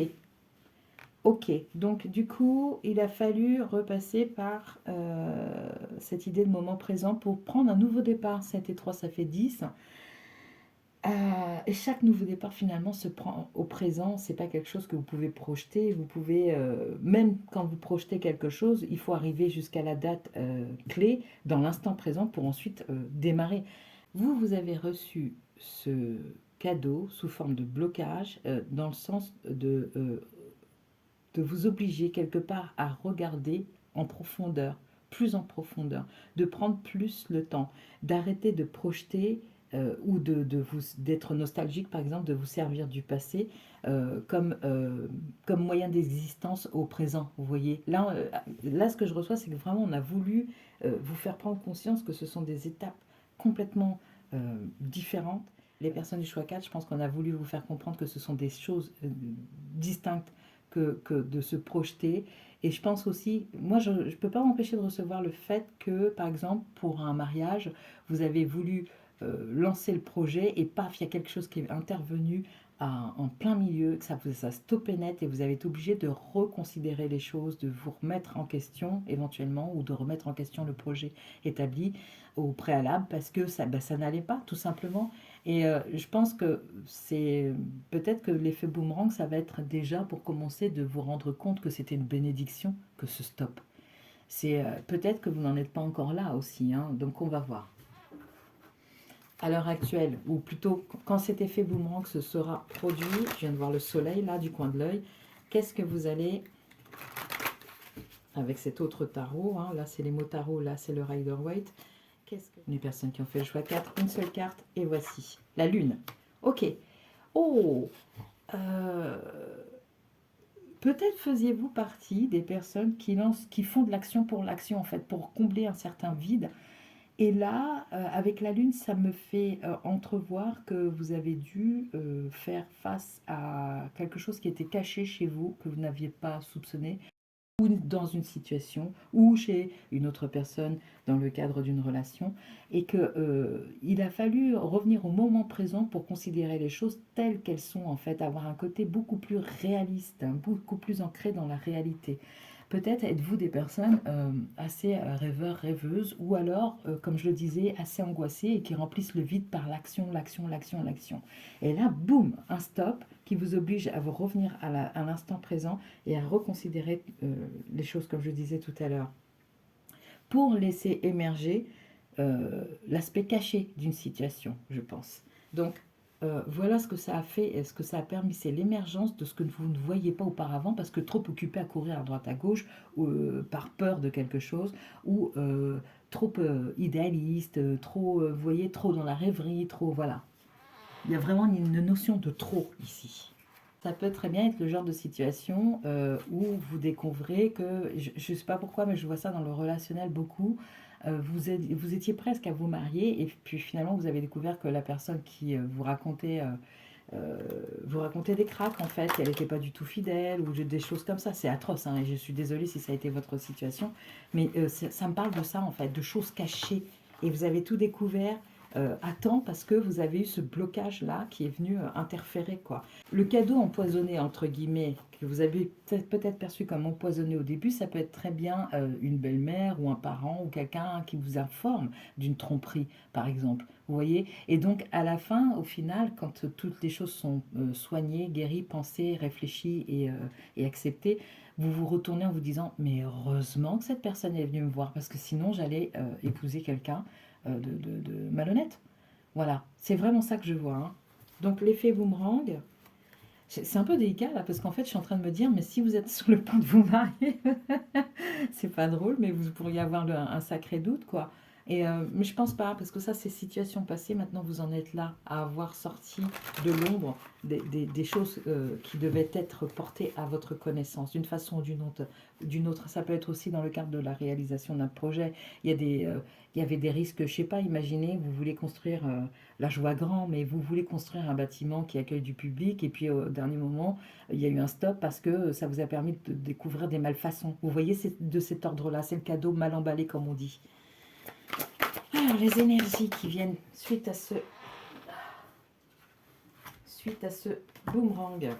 Ok. Donc, du coup, il a fallu repasser par cette idée de moment présent pour prendre un nouveau départ. 7 et 3, ça fait 10. Et chaque nouveau départ finalement se prend au présent, c'est pas quelque chose que vous pouvez projeter. Vous pouvez, même quand vous projetez quelque chose, il faut arriver jusqu'à la date clé dans l'instant présent pour ensuite démarrer. Vous avez reçu ce cadeau sous forme de blocage dans le sens de vous obliger quelque part à regarder en profondeur, plus en profondeur, de prendre plus le temps, d'arrêter de projeter ou d'être nostalgique, par exemple, de vous servir du passé comme moyen d'existence au présent. Vous voyez, là, ce que je reçois, c'est que vraiment, on a voulu vous faire prendre conscience que ce sont des étapes complètement différentes. Les personnes du choix 4, je pense qu'on a voulu vous faire comprendre que ce sont des choses distinctes que de se projeter. Et je pense aussi, moi je ne peux pas m'empêcher de recevoir le fait que, par exemple, pour un mariage, vous avez voulu lancer le projet et paf, il y a quelque chose qui est intervenu en plein milieu, que ça stoppait net et vous avez été obligé de reconsidérer les choses, de vous remettre en question éventuellement ou de remettre en question le projet établi au préalable parce que ça n'allait pas tout simplement. Et je pense que c'est peut-être que l'effet boomerang, ça va être déjà pour commencer de vous rendre compte que c'était une bénédiction que ce stop. C'est peut-être que vous n'en êtes pas encore là aussi, hein, donc on va voir. À l'heure actuelle, ou plutôt quand cet effet boomerang se sera produit, je viens de voir le soleil là du coin de l'œil, qu'est-ce que vous allez, avec cet autre tarot, hein, là c'est les mots tarot, là c'est le Rider-Waite, les personnes qui ont fait le choix 4, une seule carte, et voici, la lune. Ok. Oh euh, Peut-être faisiez-vous partie des personnes qui font de l'action pour l'action, en fait, pour combler un certain vide. Et là, avec la lune, ça me fait entrevoir que vous avez dû faire face à quelque chose qui était caché chez vous, que vous n'aviez pas soupçonné, ou dans une situation, ou chez une autre personne dans le cadre d'une relation, et que il a fallu revenir au moment présent pour considérer les choses telles qu'elles sont, en fait, avoir un côté beaucoup plus réaliste, hein, beaucoup plus ancré dans la réalité. Peut-être êtes-vous des personnes assez rêveurs, rêveuses, ou alors, comme je le disais, assez angoissées et qui remplissent le vide par l'action, l'action, l'action, l'action. Et là, boum, un stop qui vous oblige à vous revenir à l'instant présent et à reconsidérer les choses, comme je disais tout à l'heure, pour laisser émerger l'aspect caché d'une situation, je pense. Donc, voilà ce que ça a fait et ce que ça a permis, c'est l'émergence de ce que vous ne voyiez pas auparavant parce que trop occupé à courir à droite à gauche ou, par peur de quelque chose ou trop idéaliste, trop, vous voyez, trop dans la rêverie, trop, voilà. Il y a vraiment une notion de trop ici. Ça peut très bien être le genre de situation où vous découvrez que, je ne sais pas pourquoi, mais je vois ça dans le relationnel beaucoup, vous étiez presque à vous marier et puis finalement vous avez découvert que la personne qui vous racontait vous racontez des cracks en fait, qu'elle n'était pas du tout fidèle ou des choses comme ça. C'est atroce, hein, et je suis désolée si ça a été votre situation, mais ça me parle de ça en fait, de choses cachées. Et vous avez tout découvert à temps parce que vous avez eu ce blocage là qui est venu interférer quoi. Le cadeau empoisonné entre guillemets que vous avez peut-être perçu comme empoisonné au début, ça peut être très bien une belle-mère ou un parent ou quelqu'un qui vous informe d'une tromperie par exemple. Vous voyez? Et donc, à la fin, au final, quand toutes les choses sont soignées, guéries, pensées, réfléchies et acceptées, vous vous retournez en vous disant, mais heureusement que cette personne est venue me voir, parce que sinon, j'allais épouser quelqu'un de malhonnête. Voilà, c'est vraiment ça que je vois, hein. Donc, l'effet boomerang, c'est un peu délicat là, parce qu'en fait, je suis en train de me dire, mais si vous êtes sur le point de vous marier, c'est pas drôle, mais vous pourriez avoir un sacré doute, quoi. Et, mais je pense pas, parce que ça, c'est situation passée. Maintenant, vous en êtes là à avoir sorti de l'ombre des choses qui devaient être portées à votre connaissance, d'une façon ou d'une autre. Ça peut être aussi dans le cadre de la réalisation d'un projet. Il y a il y avait des risques, je sais pas, imaginez, vous voulez construire, là je vois grand, mais vous voulez construire un bâtiment qui accueille du public, et puis au dernier moment, il y a eu un stop parce que ça vous a permis de découvrir des malfaçons. Vous voyez, c'est de cet ordre-là, c'est le cadeau mal emballé comme on dit. Alors, les énergies qui viennent suite à ce boomerang.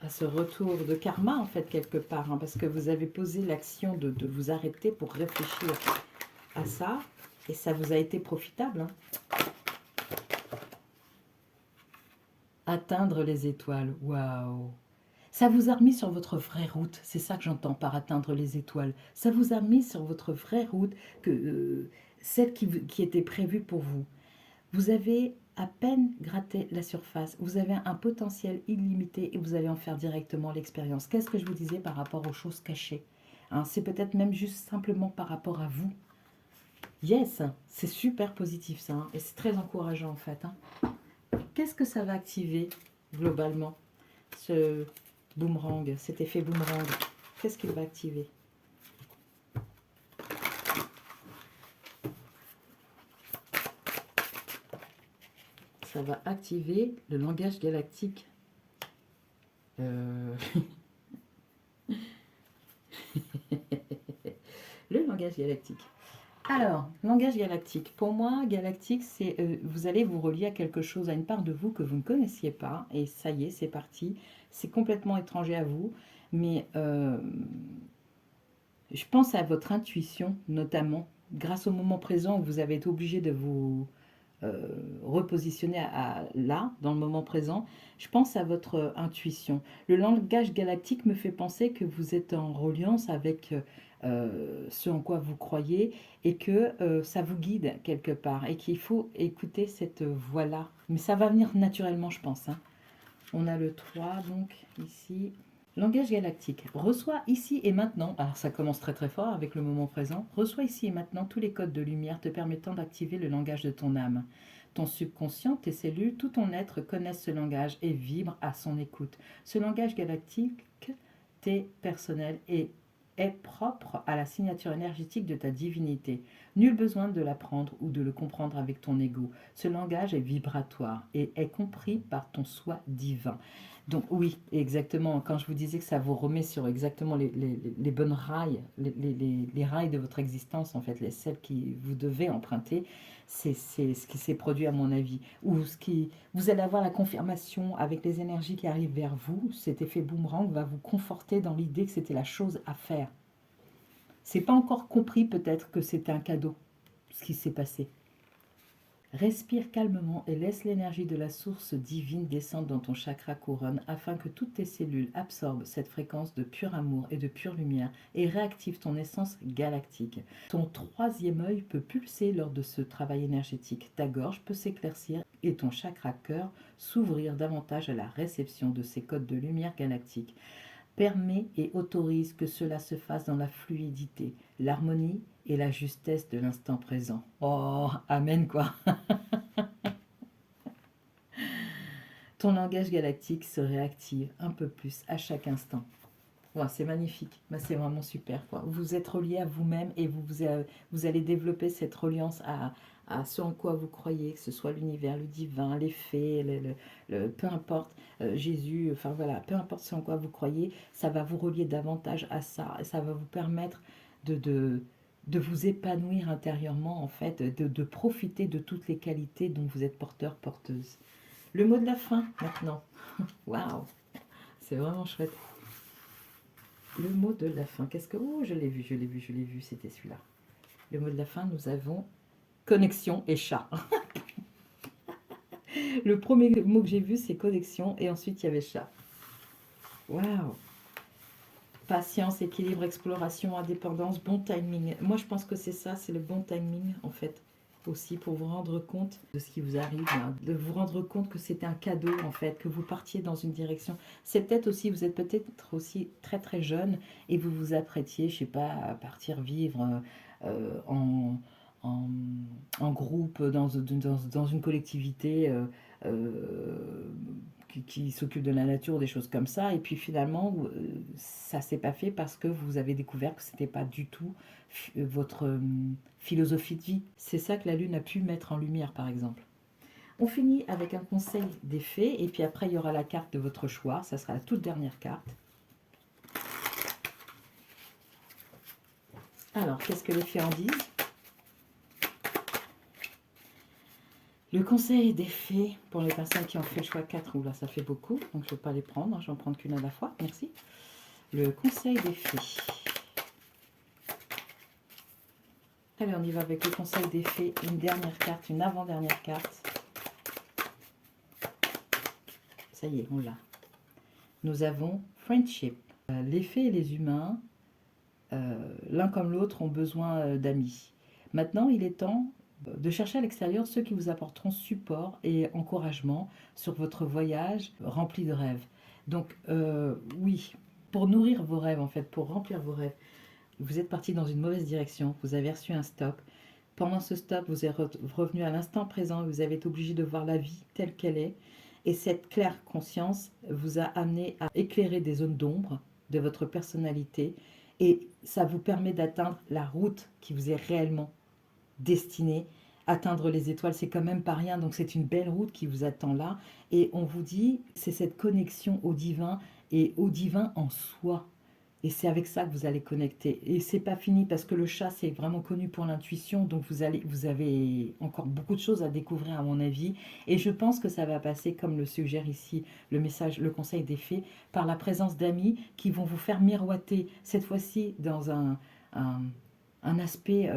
À ce retour de karma, en fait, quelque part, hein, parce que vous avez posé l'action de vous arrêter pour réfléchir à ça, et ça vous a été profitable, hein. Atteindre les étoiles, waouh! Ça vous a remis sur votre vraie route, c'est ça que j'entends par atteindre les étoiles. Ça vous a mis sur votre vraie route, celle qui était prévue pour vous. Vous avez à peine gratté la surface, vous avez un potentiel illimité et vous allez en faire directement l'expérience. Qu'est-ce que je vous disais par rapport aux choses cachées, hein? C'est peut-être même juste simplement par rapport à vous. Yes, c'est super positif ça, hein, et c'est très encourageant en fait, hein. Qu'est-ce que ça va activer globalement, ce boomerang, cet effet boomerang? Qu'est-ce qu'il va activer? Ça va activer le langage galactique. Le langage galactique. Alors, langage galactique. Pour moi, galactique, c'est vous allez vous relier à quelque chose, à une part de vous que vous ne connaissiez pas, et ça y est, c'est parti. C'est complètement étranger à vous, mais je pense à votre intuition, notamment, grâce au moment présent où vous avez été obligé de vous repositionner là, dans le moment présent. Je pense à votre intuition. Le langage galactique me fait penser que vous êtes en reliance avec ce en quoi vous croyez, et que ça vous guide quelque part, et qu'il faut écouter cette voix-là. Mais ça va venir naturellement, je pense, hein. On a le 3, donc, ici. Langage galactique. Reçois ici et maintenant, alors ça commence très très fort avec le moment présent, reçois ici et maintenant tous les codes de lumière te permettant d'activer le langage de ton âme. Ton subconscient, tes cellules, tout ton être connaissent ce langage et vibrent à son écoute. Ce langage galactique t'est personnel et est propre à la signature énergétique de ta divinité. Nul besoin de l'apprendre ou de le comprendre avec ton ego. Ce langage est vibratoire et est compris par ton soi divin. Donc oui, exactement, quand je vous disais que ça vous remet sur exactement les bonnes rails, les rails de votre existence, en fait, celles qui vous devez emprunter, c'est ce qui s'est produit à mon avis. Ou vous allez avoir la confirmation avec les énergies qui arrivent vers vous, cet effet boomerang va vous conforter dans l'idée que c'était la chose à faire. C'est pas encore compris peut-être que c'était un cadeau, ce qui s'est passé. Respire calmement et laisse l'énergie de la source divine descendre dans ton chakra couronne afin que toutes tes cellules absorbent cette fréquence de pur amour et de pure lumière et réactive ton essence galactique. Ton troisième œil peut pulser lors de ce travail énergétique. Ta gorge peut s'éclaircir et ton chakra cœur s'ouvrir davantage à la réception de ces codes de lumière galactique. Permets et autorise que cela se fasse dans la fluidité, l'harmonie et la justesse de l'instant présent. Oh, amen quoi. Ton langage galactique se réactive un peu plus à chaque instant. Ouais, c'est magnifique, bah, c'est vraiment super, quoi. Vous êtes relié à vous-même et vous allez développer cette reliance à ce en quoi vous croyez, que ce soit l'univers, le divin, les fées, peu importe, Jésus, enfin voilà, peu importe ce en quoi vous croyez, ça va vous relier davantage à ça et ça va vous permettre de, de, de vous épanouir intérieurement, en fait, de profiter de toutes les qualités dont vous êtes porteur, porteuse. Le mot de la fin maintenant. Waouh, c'est vraiment chouette. Le mot de la fin, qu'est-ce que... Oh, je l'ai vu, je l'ai vu, je l'ai vu, c'était celui-là. Le mot de la fin, nous avons connexion et chat. Le premier mot que j'ai vu, c'est connexion et ensuite il y avait chat. Waouh. Patience, équilibre, exploration, indépendance, bon timing. Moi, je pense que c'est ça, c'est le bon timing, en fait, aussi pour vous rendre compte de ce qui vous arrive, là, de vous rendre compte que c'était un cadeau, en fait, que vous partiez dans une direction. C'est peut-être aussi, vous êtes peut-être aussi très très jeune et vous vous apprêtiez, je sais pas, à partir vivre en, en, en groupe, dans une collectivité. Qui s'occupe de la nature, des choses comme ça. Et puis finalement, ça s'est pas fait parce que vous avez découvert que c'était pas du tout votre philosophie de vie. C'est ça que la Lune a pu mettre en lumière, par exemple. On finit avec un conseil des fées, et puis après, il y aura la carte de votre choix. Ça sera la toute dernière carte. Alors, qu'est-ce que les fées en disent? Le conseil des fées, pour les personnes qui ont fait le choix 4, là ça fait beaucoup, donc je ne vais pas les prendre, je vais en prendre qu'une à la fois, merci. Le conseil des fées. Allez, on y va avec le conseil des fées, une dernière carte, une avant-dernière carte. Ça y est, on l'a. Nous avons Friendship. Les fées et les humains, l'un comme l'autre, ont besoin d'amis. Maintenant, il est temps de chercher à l'extérieur ceux qui vous apporteront support et encouragement sur votre voyage rempli de rêves. Donc, oui, pour nourrir vos rêves, en fait, pour remplir vos rêves, vous êtes parti dans une mauvaise direction, vous avez reçu un stop. Pendant ce stop, vous êtes revenu à l'instant présent, vous avez été obligé de voir la vie telle qu'elle est. Et cette claire conscience vous a amené à éclairer des zones d'ombre de votre personnalité. Et ça vous permet d'atteindre la route qui vous est réellement destinée. Atteindre les étoiles, c'est quand même pas rien. Donc c'est une belle route qui vous attend là. Et on vous dit, c'est cette connexion au divin et au divin en soi. Et c'est avec ça que vous allez connecter. Et c'est pas fini parce que le chat, c'est vraiment connu pour l'intuition. Donc vous avez encore beaucoup de choses à découvrir à mon avis. Et je pense que ça va passer, comme le suggère ici le message, le conseil des fées, par la présence d'amis qui vont vous faire miroiter, cette fois-ci dans un, un aspect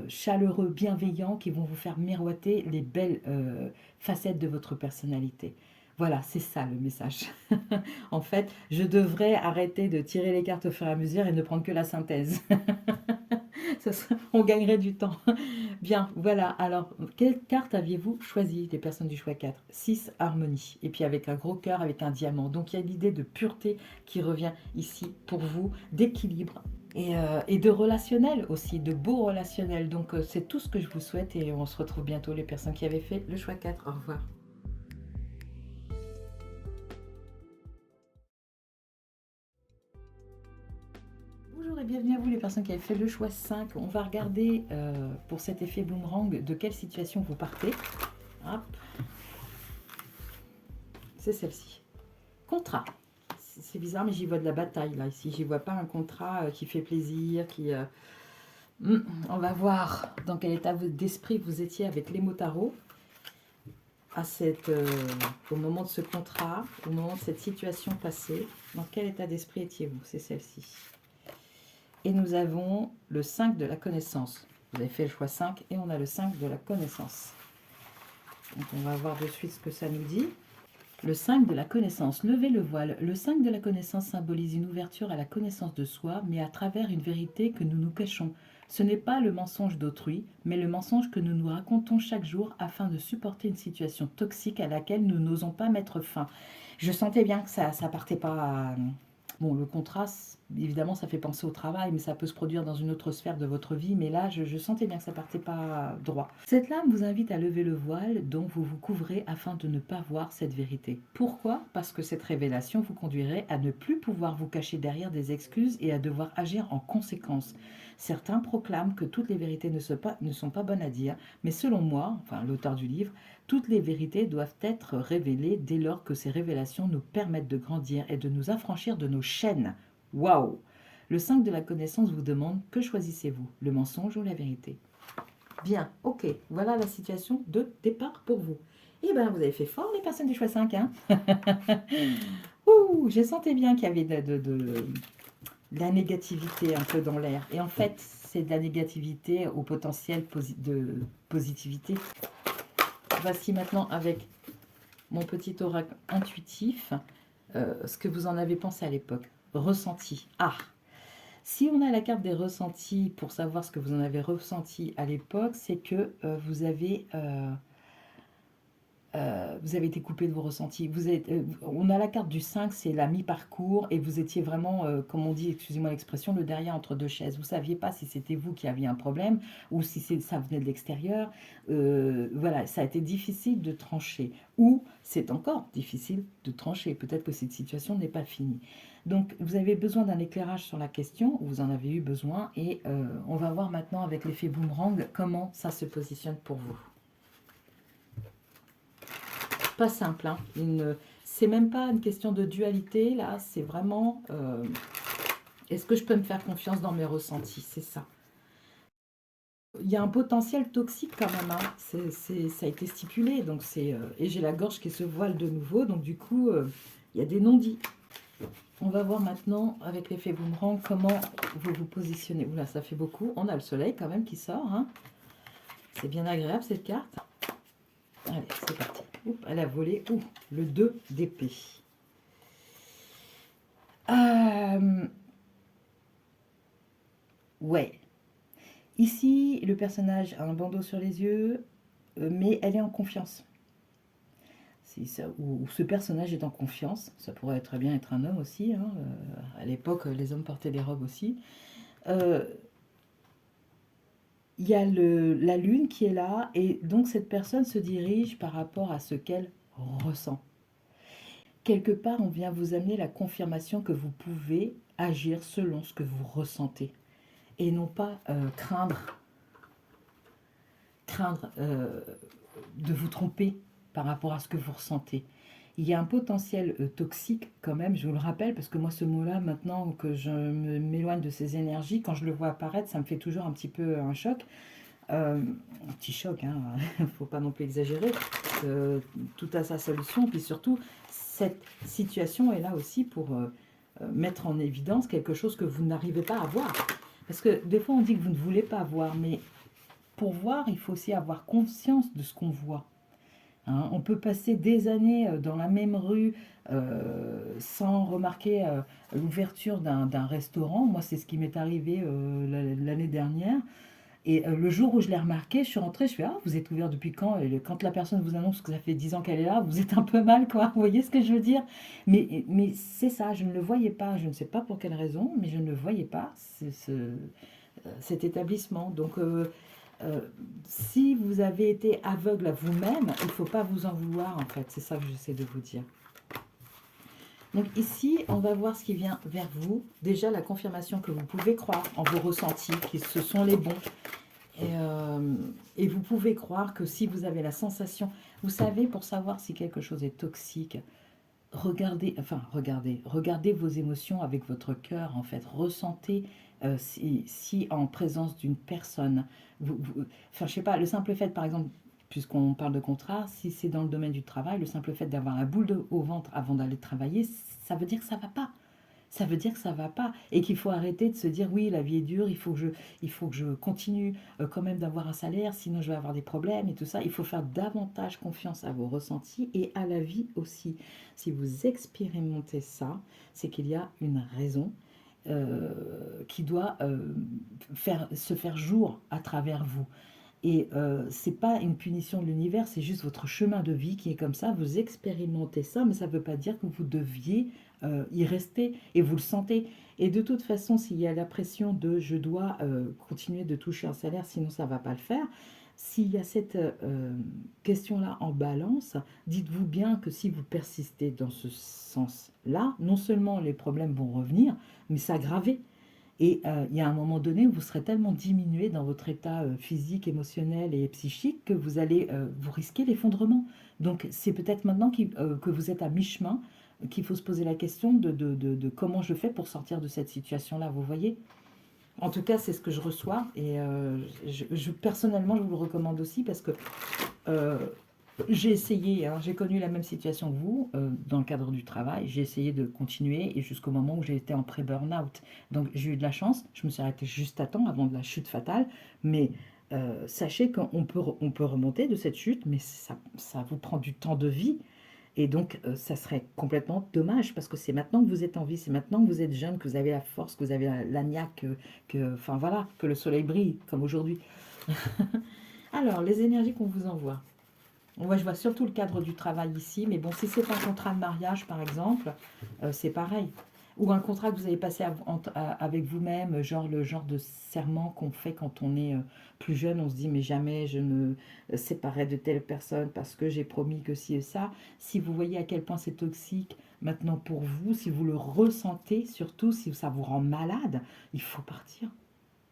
chaleureux, bienveillant, qui vont vous faire miroiter les belles facettes de votre personnalité. Voilà, c'est ça le message. En fait, je devrais arrêter de tirer les cartes au fur et à mesure et ne prendre que la synthèse. On gagnerait du temps. Bien, voilà. Alors, quelle carte aviez-vous choisi, les personnes du choix 4? 6, harmonie. Et puis avec un gros cœur, avec un diamant. Donc, il y a l'idée de pureté qui revient ici pour vous, d'équilibre. Et de relationnel aussi, de beau relationnel. Donc, c'est tout ce que je vous souhaite et on se retrouve bientôt, les personnes qui avaient fait le choix 4. Au revoir. Bonjour et bienvenue à vous les personnes qui avez fait le choix 5. On va regarder pour cet effet boomerang de quelle situation vous partez. Hop. C'est celle-ci. Contrat. C'est bizarre mais j'y vois de la bataille là ici. J'y vois pas un contrat qui fait plaisir, on va voir dans quel état d'esprit vous étiez avec les mots tarot au moment de ce contrat, au moment de cette situation passée. Dans quel état d'esprit étiez-vous? C'est celle-ci. Et nous avons le 5 de la connaissance. Vous avez fait le choix 5 et on a le 5 de la connaissance. Donc on va voir de suite ce que ça nous dit. Le 5 de la connaissance, levez le voile. Le 5 de la connaissance symbolise une ouverture à la connaissance de soi, mais à travers une vérité que nous nous cachons. Ce n'est pas le mensonge d'autrui, mais le mensonge que nous nous racontons chaque jour afin de supporter une situation toxique à laquelle nous n'osons pas mettre fin. Je sentais bien que ça partait pas... Bon, le contrat, évidemment, ça fait penser au travail, mais ça peut se produire dans une autre sphère de votre vie. Mais là, je sentais bien que ça partait pas droit. Cette lame vous invite à lever le voile dont vous vous couvrez afin de ne pas voir cette vérité. Pourquoi? Parce que cette révélation vous conduirait à ne plus pouvoir vous cacher derrière des excuses et à devoir agir en conséquence. Certains proclament que toutes les vérités ne sont pas bonnes à dire, mais selon moi, enfin l'auteur du livre, toutes les vérités doivent être révélées dès lors que ces révélations nous permettent de grandir et de nous affranchir de nos chaînes. Waouh! Le 5 de la connaissance vous demande: que choisissez-vous, le mensonge ou la vérité? Bien, ok, voilà la situation de départ pour vous. Eh bien, vous avez fait fort, les personnes du choix 5, hein. Ouh, je sentais bien qu'il y avait de la négativité un peu dans l'air. Et en fait, c'est de la négativité au potentiel de positivité. Voici maintenant avec mon petit oracle intuitif ce que vous en avez pensé à l'époque. Ressenti. Ah! Si on a la carte des ressentis pour savoir ce que vous en avez ressenti à l'époque, c'est que vous avez été coupé de vos ressentis. On a la carte du 5, c'est la mi-parcours, et vous étiez vraiment, comme on dit, excusez-moi l'expression, le derrière entre deux chaises. Vous ne saviez pas si c'était vous qui aviez un problème ou si ça venait de l'extérieur. Voilà, ça a été difficile de trancher. Ou c'est encore difficile de trancher. Peut-être que cette situation n'est pas finie. Donc, vous avez besoin d'un éclairage sur la question, vous en avez eu besoin, et on va voir maintenant avec l'effet boomerang comment ça se positionne pour vous. Pas simple, hein. C'est même pas une question de dualité, là, c'est vraiment est-ce que je peux me faire confiance dans mes ressentis, c'est ça. Il y a un potentiel toxique quand même, hein. Ça a été stipulé, donc et j'ai la gorge qui se voile de nouveau, donc du coup, il y a des non-dits. On va voir maintenant, avec l'effet boomerang, comment vous vous positionnez. Oula, ça fait beaucoup. On a le soleil quand même qui sort, hein. C'est bien agréable cette carte. Allez, c'est parti. Oups, elle a volé. Ouh, le 2 d'épée. Ouais. Ici, le personnage a un bandeau sur les yeux, mais elle est en confiance. Ou ce personnage est en confiance. Ça pourrait très bien être un homme aussi, hein. À l'époque, les hommes portaient des robes aussi. Il y a la lune qui est là, et donc cette personne se dirige par rapport à ce qu'elle ressent. Quelque part, on vient vous amener la confirmation que vous pouvez agir selon ce que vous ressentez, et non pas craindre de vous tromper par rapport à ce que vous ressentez. Il y a un potentiel toxique quand même, je vous le rappelle, parce que moi ce mot-là, maintenant que je m'éloigne de ces énergies, quand je le vois apparaître, ça me fait toujours un petit peu un choc. Un petit choc, hein, faut pas non plus exagérer. Tout a sa solution, puis surtout, cette situation est là aussi pour mettre en évidence quelque chose que vous n'arrivez pas à voir. Parce que des fois, on dit que vous ne voulez pas voir, mais pour voir, il faut aussi avoir conscience de ce qu'on voit. Hein, on peut passer des années dans la même rue sans remarquer l'ouverture d'un restaurant. Moi, c'est ce qui m'est arrivé l'année dernière. Et le jour où je l'ai remarqué, je suis rentrée, je fais: ah, vous êtes ouvert depuis quand? Et quand la personne vous annonce que ça fait 10 ans qu'elle est là, vous êtes un peu mal, quoi. Vous voyez ce que je veux dire? Mais c'est ça, je ne le voyais pas. Je ne sais pas pour quelle raison, mais je ne le voyais pas, cet établissement. Donc, si vous avez été aveugle à vous-même, il ne faut pas vous en vouloir, en fait. C'est ça que j'essaie de vous dire. Donc ici, on va voir ce qui vient vers vous. Déjà, la confirmation que vous pouvez croire en vos ressentis, que ce sont les bons. Et vous pouvez croire que si vous avez la sensation, vous savez, pour savoir si quelque chose est toxique, regardez vos émotions avec votre cœur, en fait. Ressentez si en présence d'une personne, enfin, je sais pas, le simple fait, par exemple, puisqu'on parle de contrat, si c'est dans le domaine du travail, le simple fait d'avoir la boule au ventre avant d'aller travailler, ça veut dire que ça va pas. Ça veut dire que ça va pas et qu'il faut arrêter de se dire: oui, la vie est dure, il faut que je continue quand même d'avoir un salaire, sinon je vais avoir des problèmes et tout ça. Il faut faire davantage confiance à vos ressentis et à la vie aussi. Si vous expérimentez ça, c'est qu'il y a une raison qui doit se faire jour à travers vous. Et c'est pas une punition de l'univers, c'est juste votre chemin de vie qui est comme ça. Vous expérimentez ça, mais ça ne veut pas dire que vous deviez y rester et vous le sentez. Et de toute façon, s'il y a la pression de je dois continuer de toucher un salaire, sinon ça ne va pas le faire. S'il y a cette question-là en balance, dites-vous bien que si vous persistez dans ce sens-là, non seulement les problèmes vont revenir, mais s'aggraver. Et il y a un moment donné où vous serez tellement diminué dans votre état physique, émotionnel et psychique que vous allez vous risquer l'effondrement. Donc c'est peut-être maintenant que vous êtes à mi-chemin qu'il faut se poser la question de comment je fais pour sortir de cette situation-là, vous voyez? En tout cas, c'est ce que je reçois et personnellement, je vous le recommande aussi parce que euh, j'ai essayé, hein, j'ai connu la même situation que vous dans le cadre du travail. J'ai essayé de continuer et jusqu'au moment où j'ai été en pré-burnout. Donc j'ai eu de la chance, je me suis arrêtée juste à temps avant de la chute fatale. Mais sachez on peut remonter de cette chute, mais ça vous prend du temps de vie. Et donc, ça serait complètement dommage parce que c'est maintenant que vous êtes en vie, c'est maintenant que vous êtes jeune, que vous avez la force, que vous avez la niaque, enfin voilà, que le soleil brille comme aujourd'hui. Alors, les énergies qu'on vous envoie. Moi, je vois surtout le cadre du travail ici, mais bon, si c'est un contrat de mariage, par exemple, c'est pareil. Ou un contrat que vous avez passé avec vous-même, genre le genre de serment qu'on fait quand on est plus jeune, on se dit, mais jamais je me séparerai de telle personne parce que j'ai promis que ci et ça. Si vous voyez à quel point c'est toxique maintenant pour vous, si vous le ressentez, surtout si ça vous rend malade, il faut partir.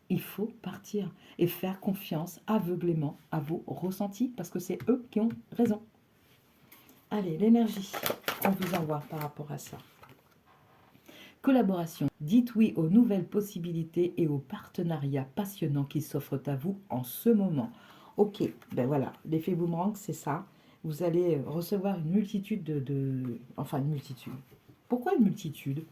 Il faut partir et faire confiance aveuglément à vos ressentis parce que c'est eux qui ont raison. Allez, l'énergie qu'on vous envoie par rapport à ça. Collaboration. Dites oui aux nouvelles possibilités et aux partenariats passionnants qui s'offrent à vous en ce moment. Ok, ben voilà, l'effet boomerang, c'est ça. Vous allez recevoir une multitude Enfin, une multitude. Pourquoi une multitude?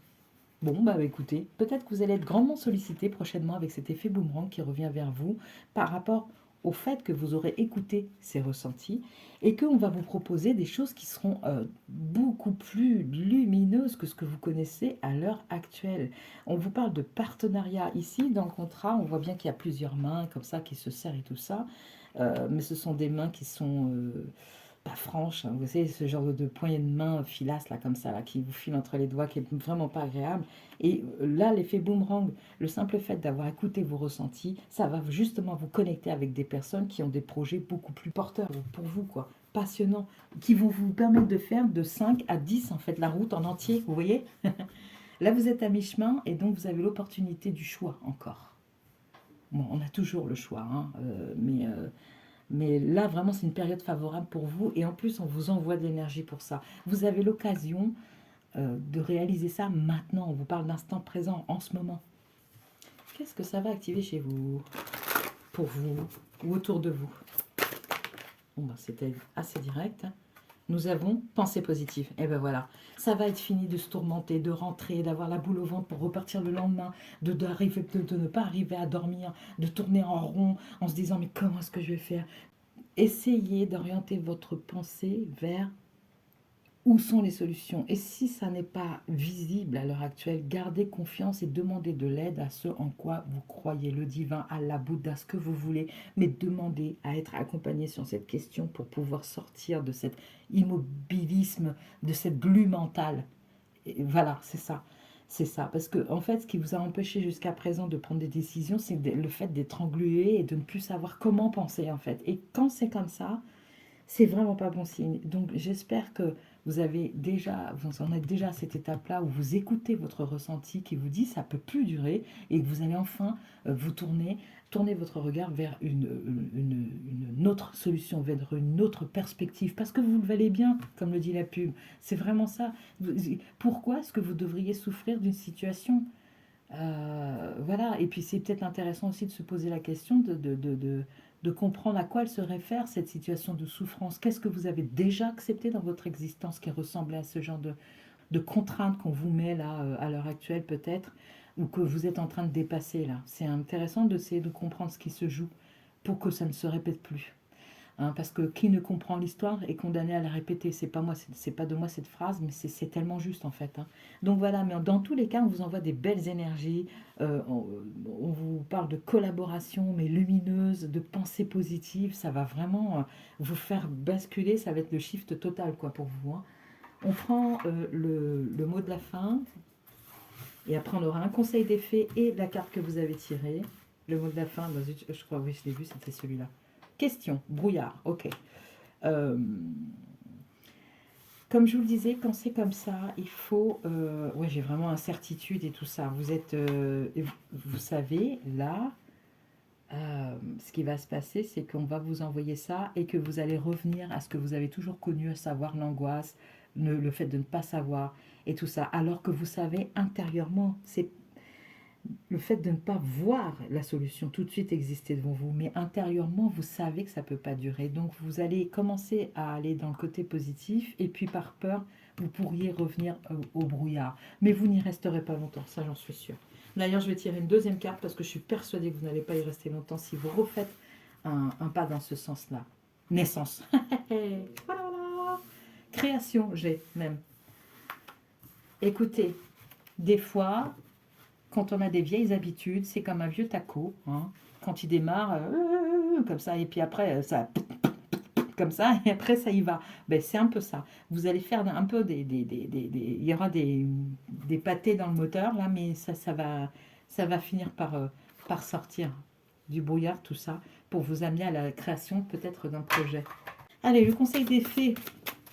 Bon, bah écoutez, peut-être que vous allez être grandement sollicité prochainement avec cet effet boomerang qui revient vers vous par rapport au fait que vous aurez écouté ces ressentis et qu'on va vous proposer des choses qui seront beaucoup plus lumineuses que ce que vous connaissez à l'heure actuelle. On vous parle de partenariat ici dans le contrat, on voit bien qu'il y a plusieurs mains comme ça qui se serrent et tout ça, mais ce sont des mains qui sont pas franche, hein. Vous savez, ce genre de poignée de main filasse, là, comme ça, là, qui vous file entre les doigts, qui est vraiment pas agréable. Et là, l'effet boomerang, le simple fait d'avoir écouté vos ressentis, ça va justement vous connecter avec des personnes qui ont des projets beaucoup plus porteurs pour vous, quoi, passionnants, qui vont vous permettre de faire de 5 à 10, en fait, la route en entier, vous voyez? Là, vous êtes à mi-chemin, et donc vous avez l'opportunité du choix encore. Bon, on a toujours le choix, hein, mais là, vraiment, c'est une période favorable pour vous. Et en plus, on vous envoie de l'énergie pour ça. Vous avez l'occasion de réaliser ça maintenant. On vous parle d'instant présent, en ce moment. Qu'est-ce que ça va activer chez vous, pour vous, ou autour de vous? Bon, ben, c'était assez direct. Nous avons pensée positive. Et ben voilà, ça va être fini de se tourmenter, de rentrer, d'avoir la boule au ventre pour repartir le lendemain, de ne pas arriver à dormir, de tourner en rond en se disant mais comment est-ce que je vais faire? Essayez d'orienter votre pensée vers où sont les solutions. Et si ça n'est pas visible à l'heure actuelle, gardez confiance et demandez de l'aide à ce en quoi vous croyez, le divin, Allah, Bouddha, ce que vous voulez, mais demandez à être accompagné sur cette question pour pouvoir sortir de cet immobilisme, de cette glu mentale. Et voilà, c'est ça. C'est ça. Parce que, en fait, ce qui vous a empêché jusqu'à présent de prendre des décisions, c'est le fait d'être englué et de ne plus savoir comment penser, en fait. Et quand c'est comme ça, c'est vraiment pas bon signe. Donc j'espère que vous en êtes déjà à cette étape-là où vous écoutez votre ressenti qui vous dit ça peut plus durer et que vous allez enfin vous tourner votre regard vers une autre solution, vers une autre perspective, parce que vous le valez bien, comme le dit la pub. C'est vraiment ça. Pourquoi est-ce que vous devriez souffrir d'une situation? Voilà, et puis c'est peut-être intéressant aussi de se poser la question de comprendre à quoi elle se réfère, cette situation de souffrance. Qu'est-ce que vous avez déjà accepté dans votre existence qui ressemblait à ce genre de contraintes qu'on vous met là, à l'heure actuelle peut-être, ou que vous êtes en train de dépasser là. C'est intéressant d'essayer de comprendre ce qui se joue pour que ça ne se répète plus. Hein, parce que qui ne comprend l'histoire est condamné à la répéter. C'est pas moi, c'est pas de moi cette phrase, mais c'est tellement juste en fait. Hein. Donc voilà, mais dans tous les cas, on vous envoie des belles énergies. On vous parle de collaboration, mais lumineuse, de pensée positive. Ça va vraiment vous faire basculer. Ça va être le shift total quoi pour vous. Hein. On prend le mot de la fin et après on aura un conseil d'effet et la carte que vous avez tirée. Le mot de la fin, bah, je crois, oui, je l'ai vu, c'était celui-là. Question, brouillard, ok. Euh, comme je vous le disais, quand c'est comme ça, il faut... ouais, j'ai vraiment incertitude et tout ça. Vous êtes... vous savez, là, ce qui va se passer, c'est qu'on va vous envoyer ça et que vous allez revenir à ce que vous avez toujours connu, à savoir l'angoisse, le fait de ne pas savoir et tout ça. Alors que vous savez intérieurement, c'est le fait de ne pas voir la solution tout de suite exister devant vous, mais intérieurement, vous savez que ça ne peut pas durer. Donc, vous allez commencer à aller dans le côté positif, et puis par peur, vous pourriez revenir au brouillard. Mais vous n'y resterez pas longtemps, ça j'en suis sûre. D'ailleurs, je vais tirer une deuxième carte parce que je suis persuadée que vous n'allez pas y rester longtemps si vous refaites un pas dans ce sens-là. Naissance. Voilà. Création, j'ai même. Écoutez, des fois, quand on a des vieilles habitudes, c'est comme un vieux taco. Hein. Quand il démarre, comme ça, et puis après, ça comme ça, et après, ça y va. Ben, c'est un peu ça. Vous allez faire un peu il y aura des pâtés dans le moteur, là, mais ça va finir par sortir du brouillard, tout ça, pour vous amener à la création peut-être d'un projet. Allez, le conseil des fées.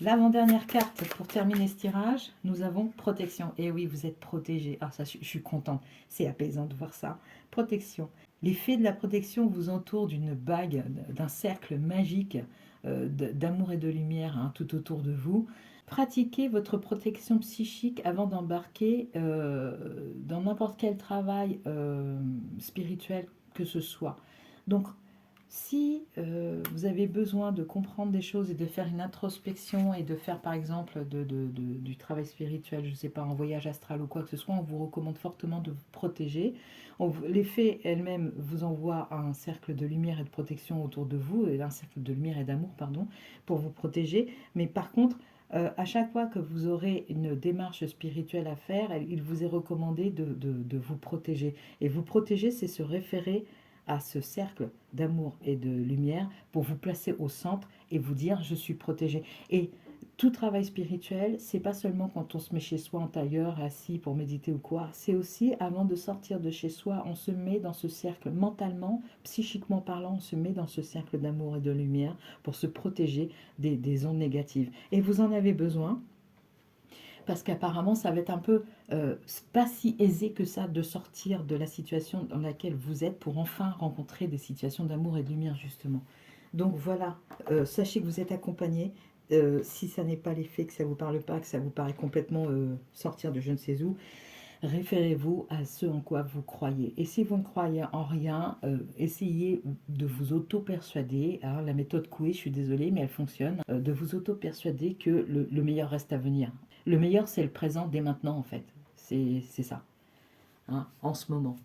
L'avant-dernière carte pour terminer ce tirage, nous avons protection. Et oui, vous êtes protégé. Ah, ça, je suis contente. C'est apaisant de voir ça. Protection. Les fées de la protection vous entourent d'une bague, d'un cercle magique d'amour et de lumière hein, tout autour de vous. Pratiquez votre protection psychique avant d'embarquer dans n'importe quel travail spirituel que ce soit. Donc, si vous avez besoin de comprendre des choses et de faire une introspection et de faire par exemple du travail spirituel, je ne sais pas, en voyage astral ou quoi que ce soit, on vous recommande fortement de vous protéger. Les fées elles-mêmes vous envoient un cercle de lumière et de protection autour de vous, et un cercle de lumière et d'amour, pardon, pour vous protéger. Mais par contre, à chaque fois que vous aurez une démarche spirituelle à faire, il vous est recommandé de vous protéger. Et vous protéger, c'est se référer à ce cercle d'amour et de lumière pour vous placer au centre et vous dire je suis protégé. Et tout travail spirituel, c'est pas seulement quand on se met chez soi en tailleur, assis pour méditer ou quoi, c'est aussi avant de sortir de chez soi, on se met dans ce cercle mentalement, psychiquement parlant, on se met dans ce cercle d'amour et de lumière pour se protéger des ondes négatives. Et vous en avez besoin parce qu'apparemment ça va être un peu pas si aisé que ça de sortir de la situation dans laquelle vous êtes pour enfin rencontrer des situations d'amour et de lumière justement. Donc voilà, sachez que vous êtes accompagné. Si ça n'est pas l'effet, que ça ne vous parle pas, que ça vous paraît complètement sortir de je ne sais où, référez-vous à ce en quoi vous croyez. Et si vous ne croyez en rien, essayez de vous auto-persuader, hein, la méthode Coué, je suis désolée, mais elle fonctionne, de vous auto-persuader que le meilleur reste à venir. Le meilleur, c'est le présent dès maintenant, en fait. C'est ça, hein, en ce moment.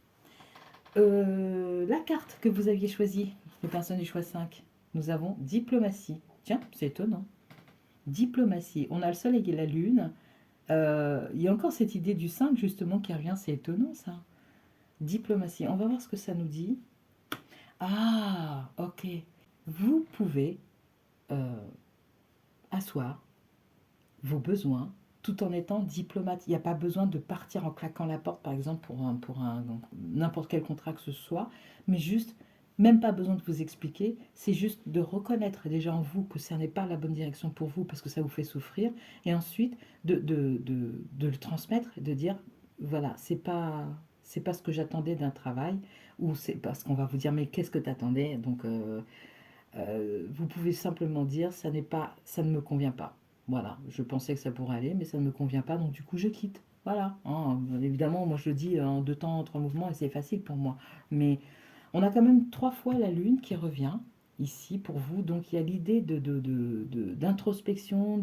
La carte que vous aviez choisie, les personnes du choix 5, nous avons diplomatie. Tiens, c'est étonnant. Diplomatie. On a le soleil et la lune. Il y a encore cette idée du 5 justement qui revient, c'est étonnant ça. Diplomatie, on va voir ce que ça nous dit. Ah, ok. Vous pouvez asseoir vos besoins tout en étant diplomate. Il n'y a pas besoin de partir en claquant la porte, par exemple, pour n'importe quel contrat que ce soit, mais juste, même pas besoin de vous expliquer, c'est juste de reconnaître déjà en vous que ça n'est pas la bonne direction pour vous parce que ça vous fait souffrir, et ensuite de le transmettre et de dire, voilà, c'est pas ce que j'attendais d'un travail, ou c'est parce qu'on va vous dire, mais qu'est-ce que tu attendais? Donc, vous pouvez simplement dire, ça ne me convient pas. Voilà, je pensais que ça pourrait aller, mais ça ne me convient pas, donc du coup je quitte. Voilà, hein, évidemment, moi je le dis en 2 temps, 3 mouvements, et c'est facile pour moi. Mais on a quand même 3 fois la lune qui revient ici pour vous, donc il y a l'idée d'introspection,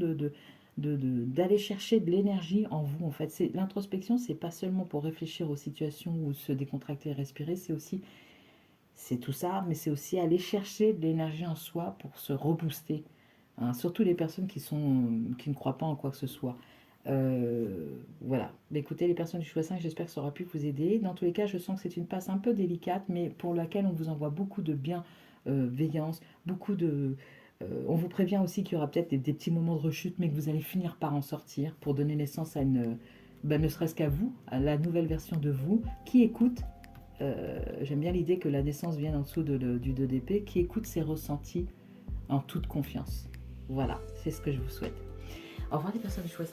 d'aller chercher de l'énergie en vous en fait. L'introspection, c'est pas seulement pour réfléchir aux situations ou se décontracter et respirer, c'est tout ça, mais c'est aussi aller chercher de l'énergie en soi pour se rebooster. Hein, surtout les personnes qui ne croient pas en quoi que ce soit. Voilà. Mais écoutez, les personnes du choix 5, j'espère que ça aura pu vous aider. Dans tous les cas, je sens que c'est une passe un peu délicate, mais pour laquelle on vous envoie beaucoup de bienveillance, on vous prévient aussi qu'il y aura peut-être des petits moments de rechute, mais que vous allez finir par en sortir pour donner naissance à ne serait-ce qu'à vous, à la nouvelle version de vous, qui écoute. J'aime bien l'idée que la naissance vienne en dessous du 2 d'épée, qui écoute ses ressentis en toute confiance. Voilà, c'est ce que je vous souhaite. Au revoir les personnes du choix.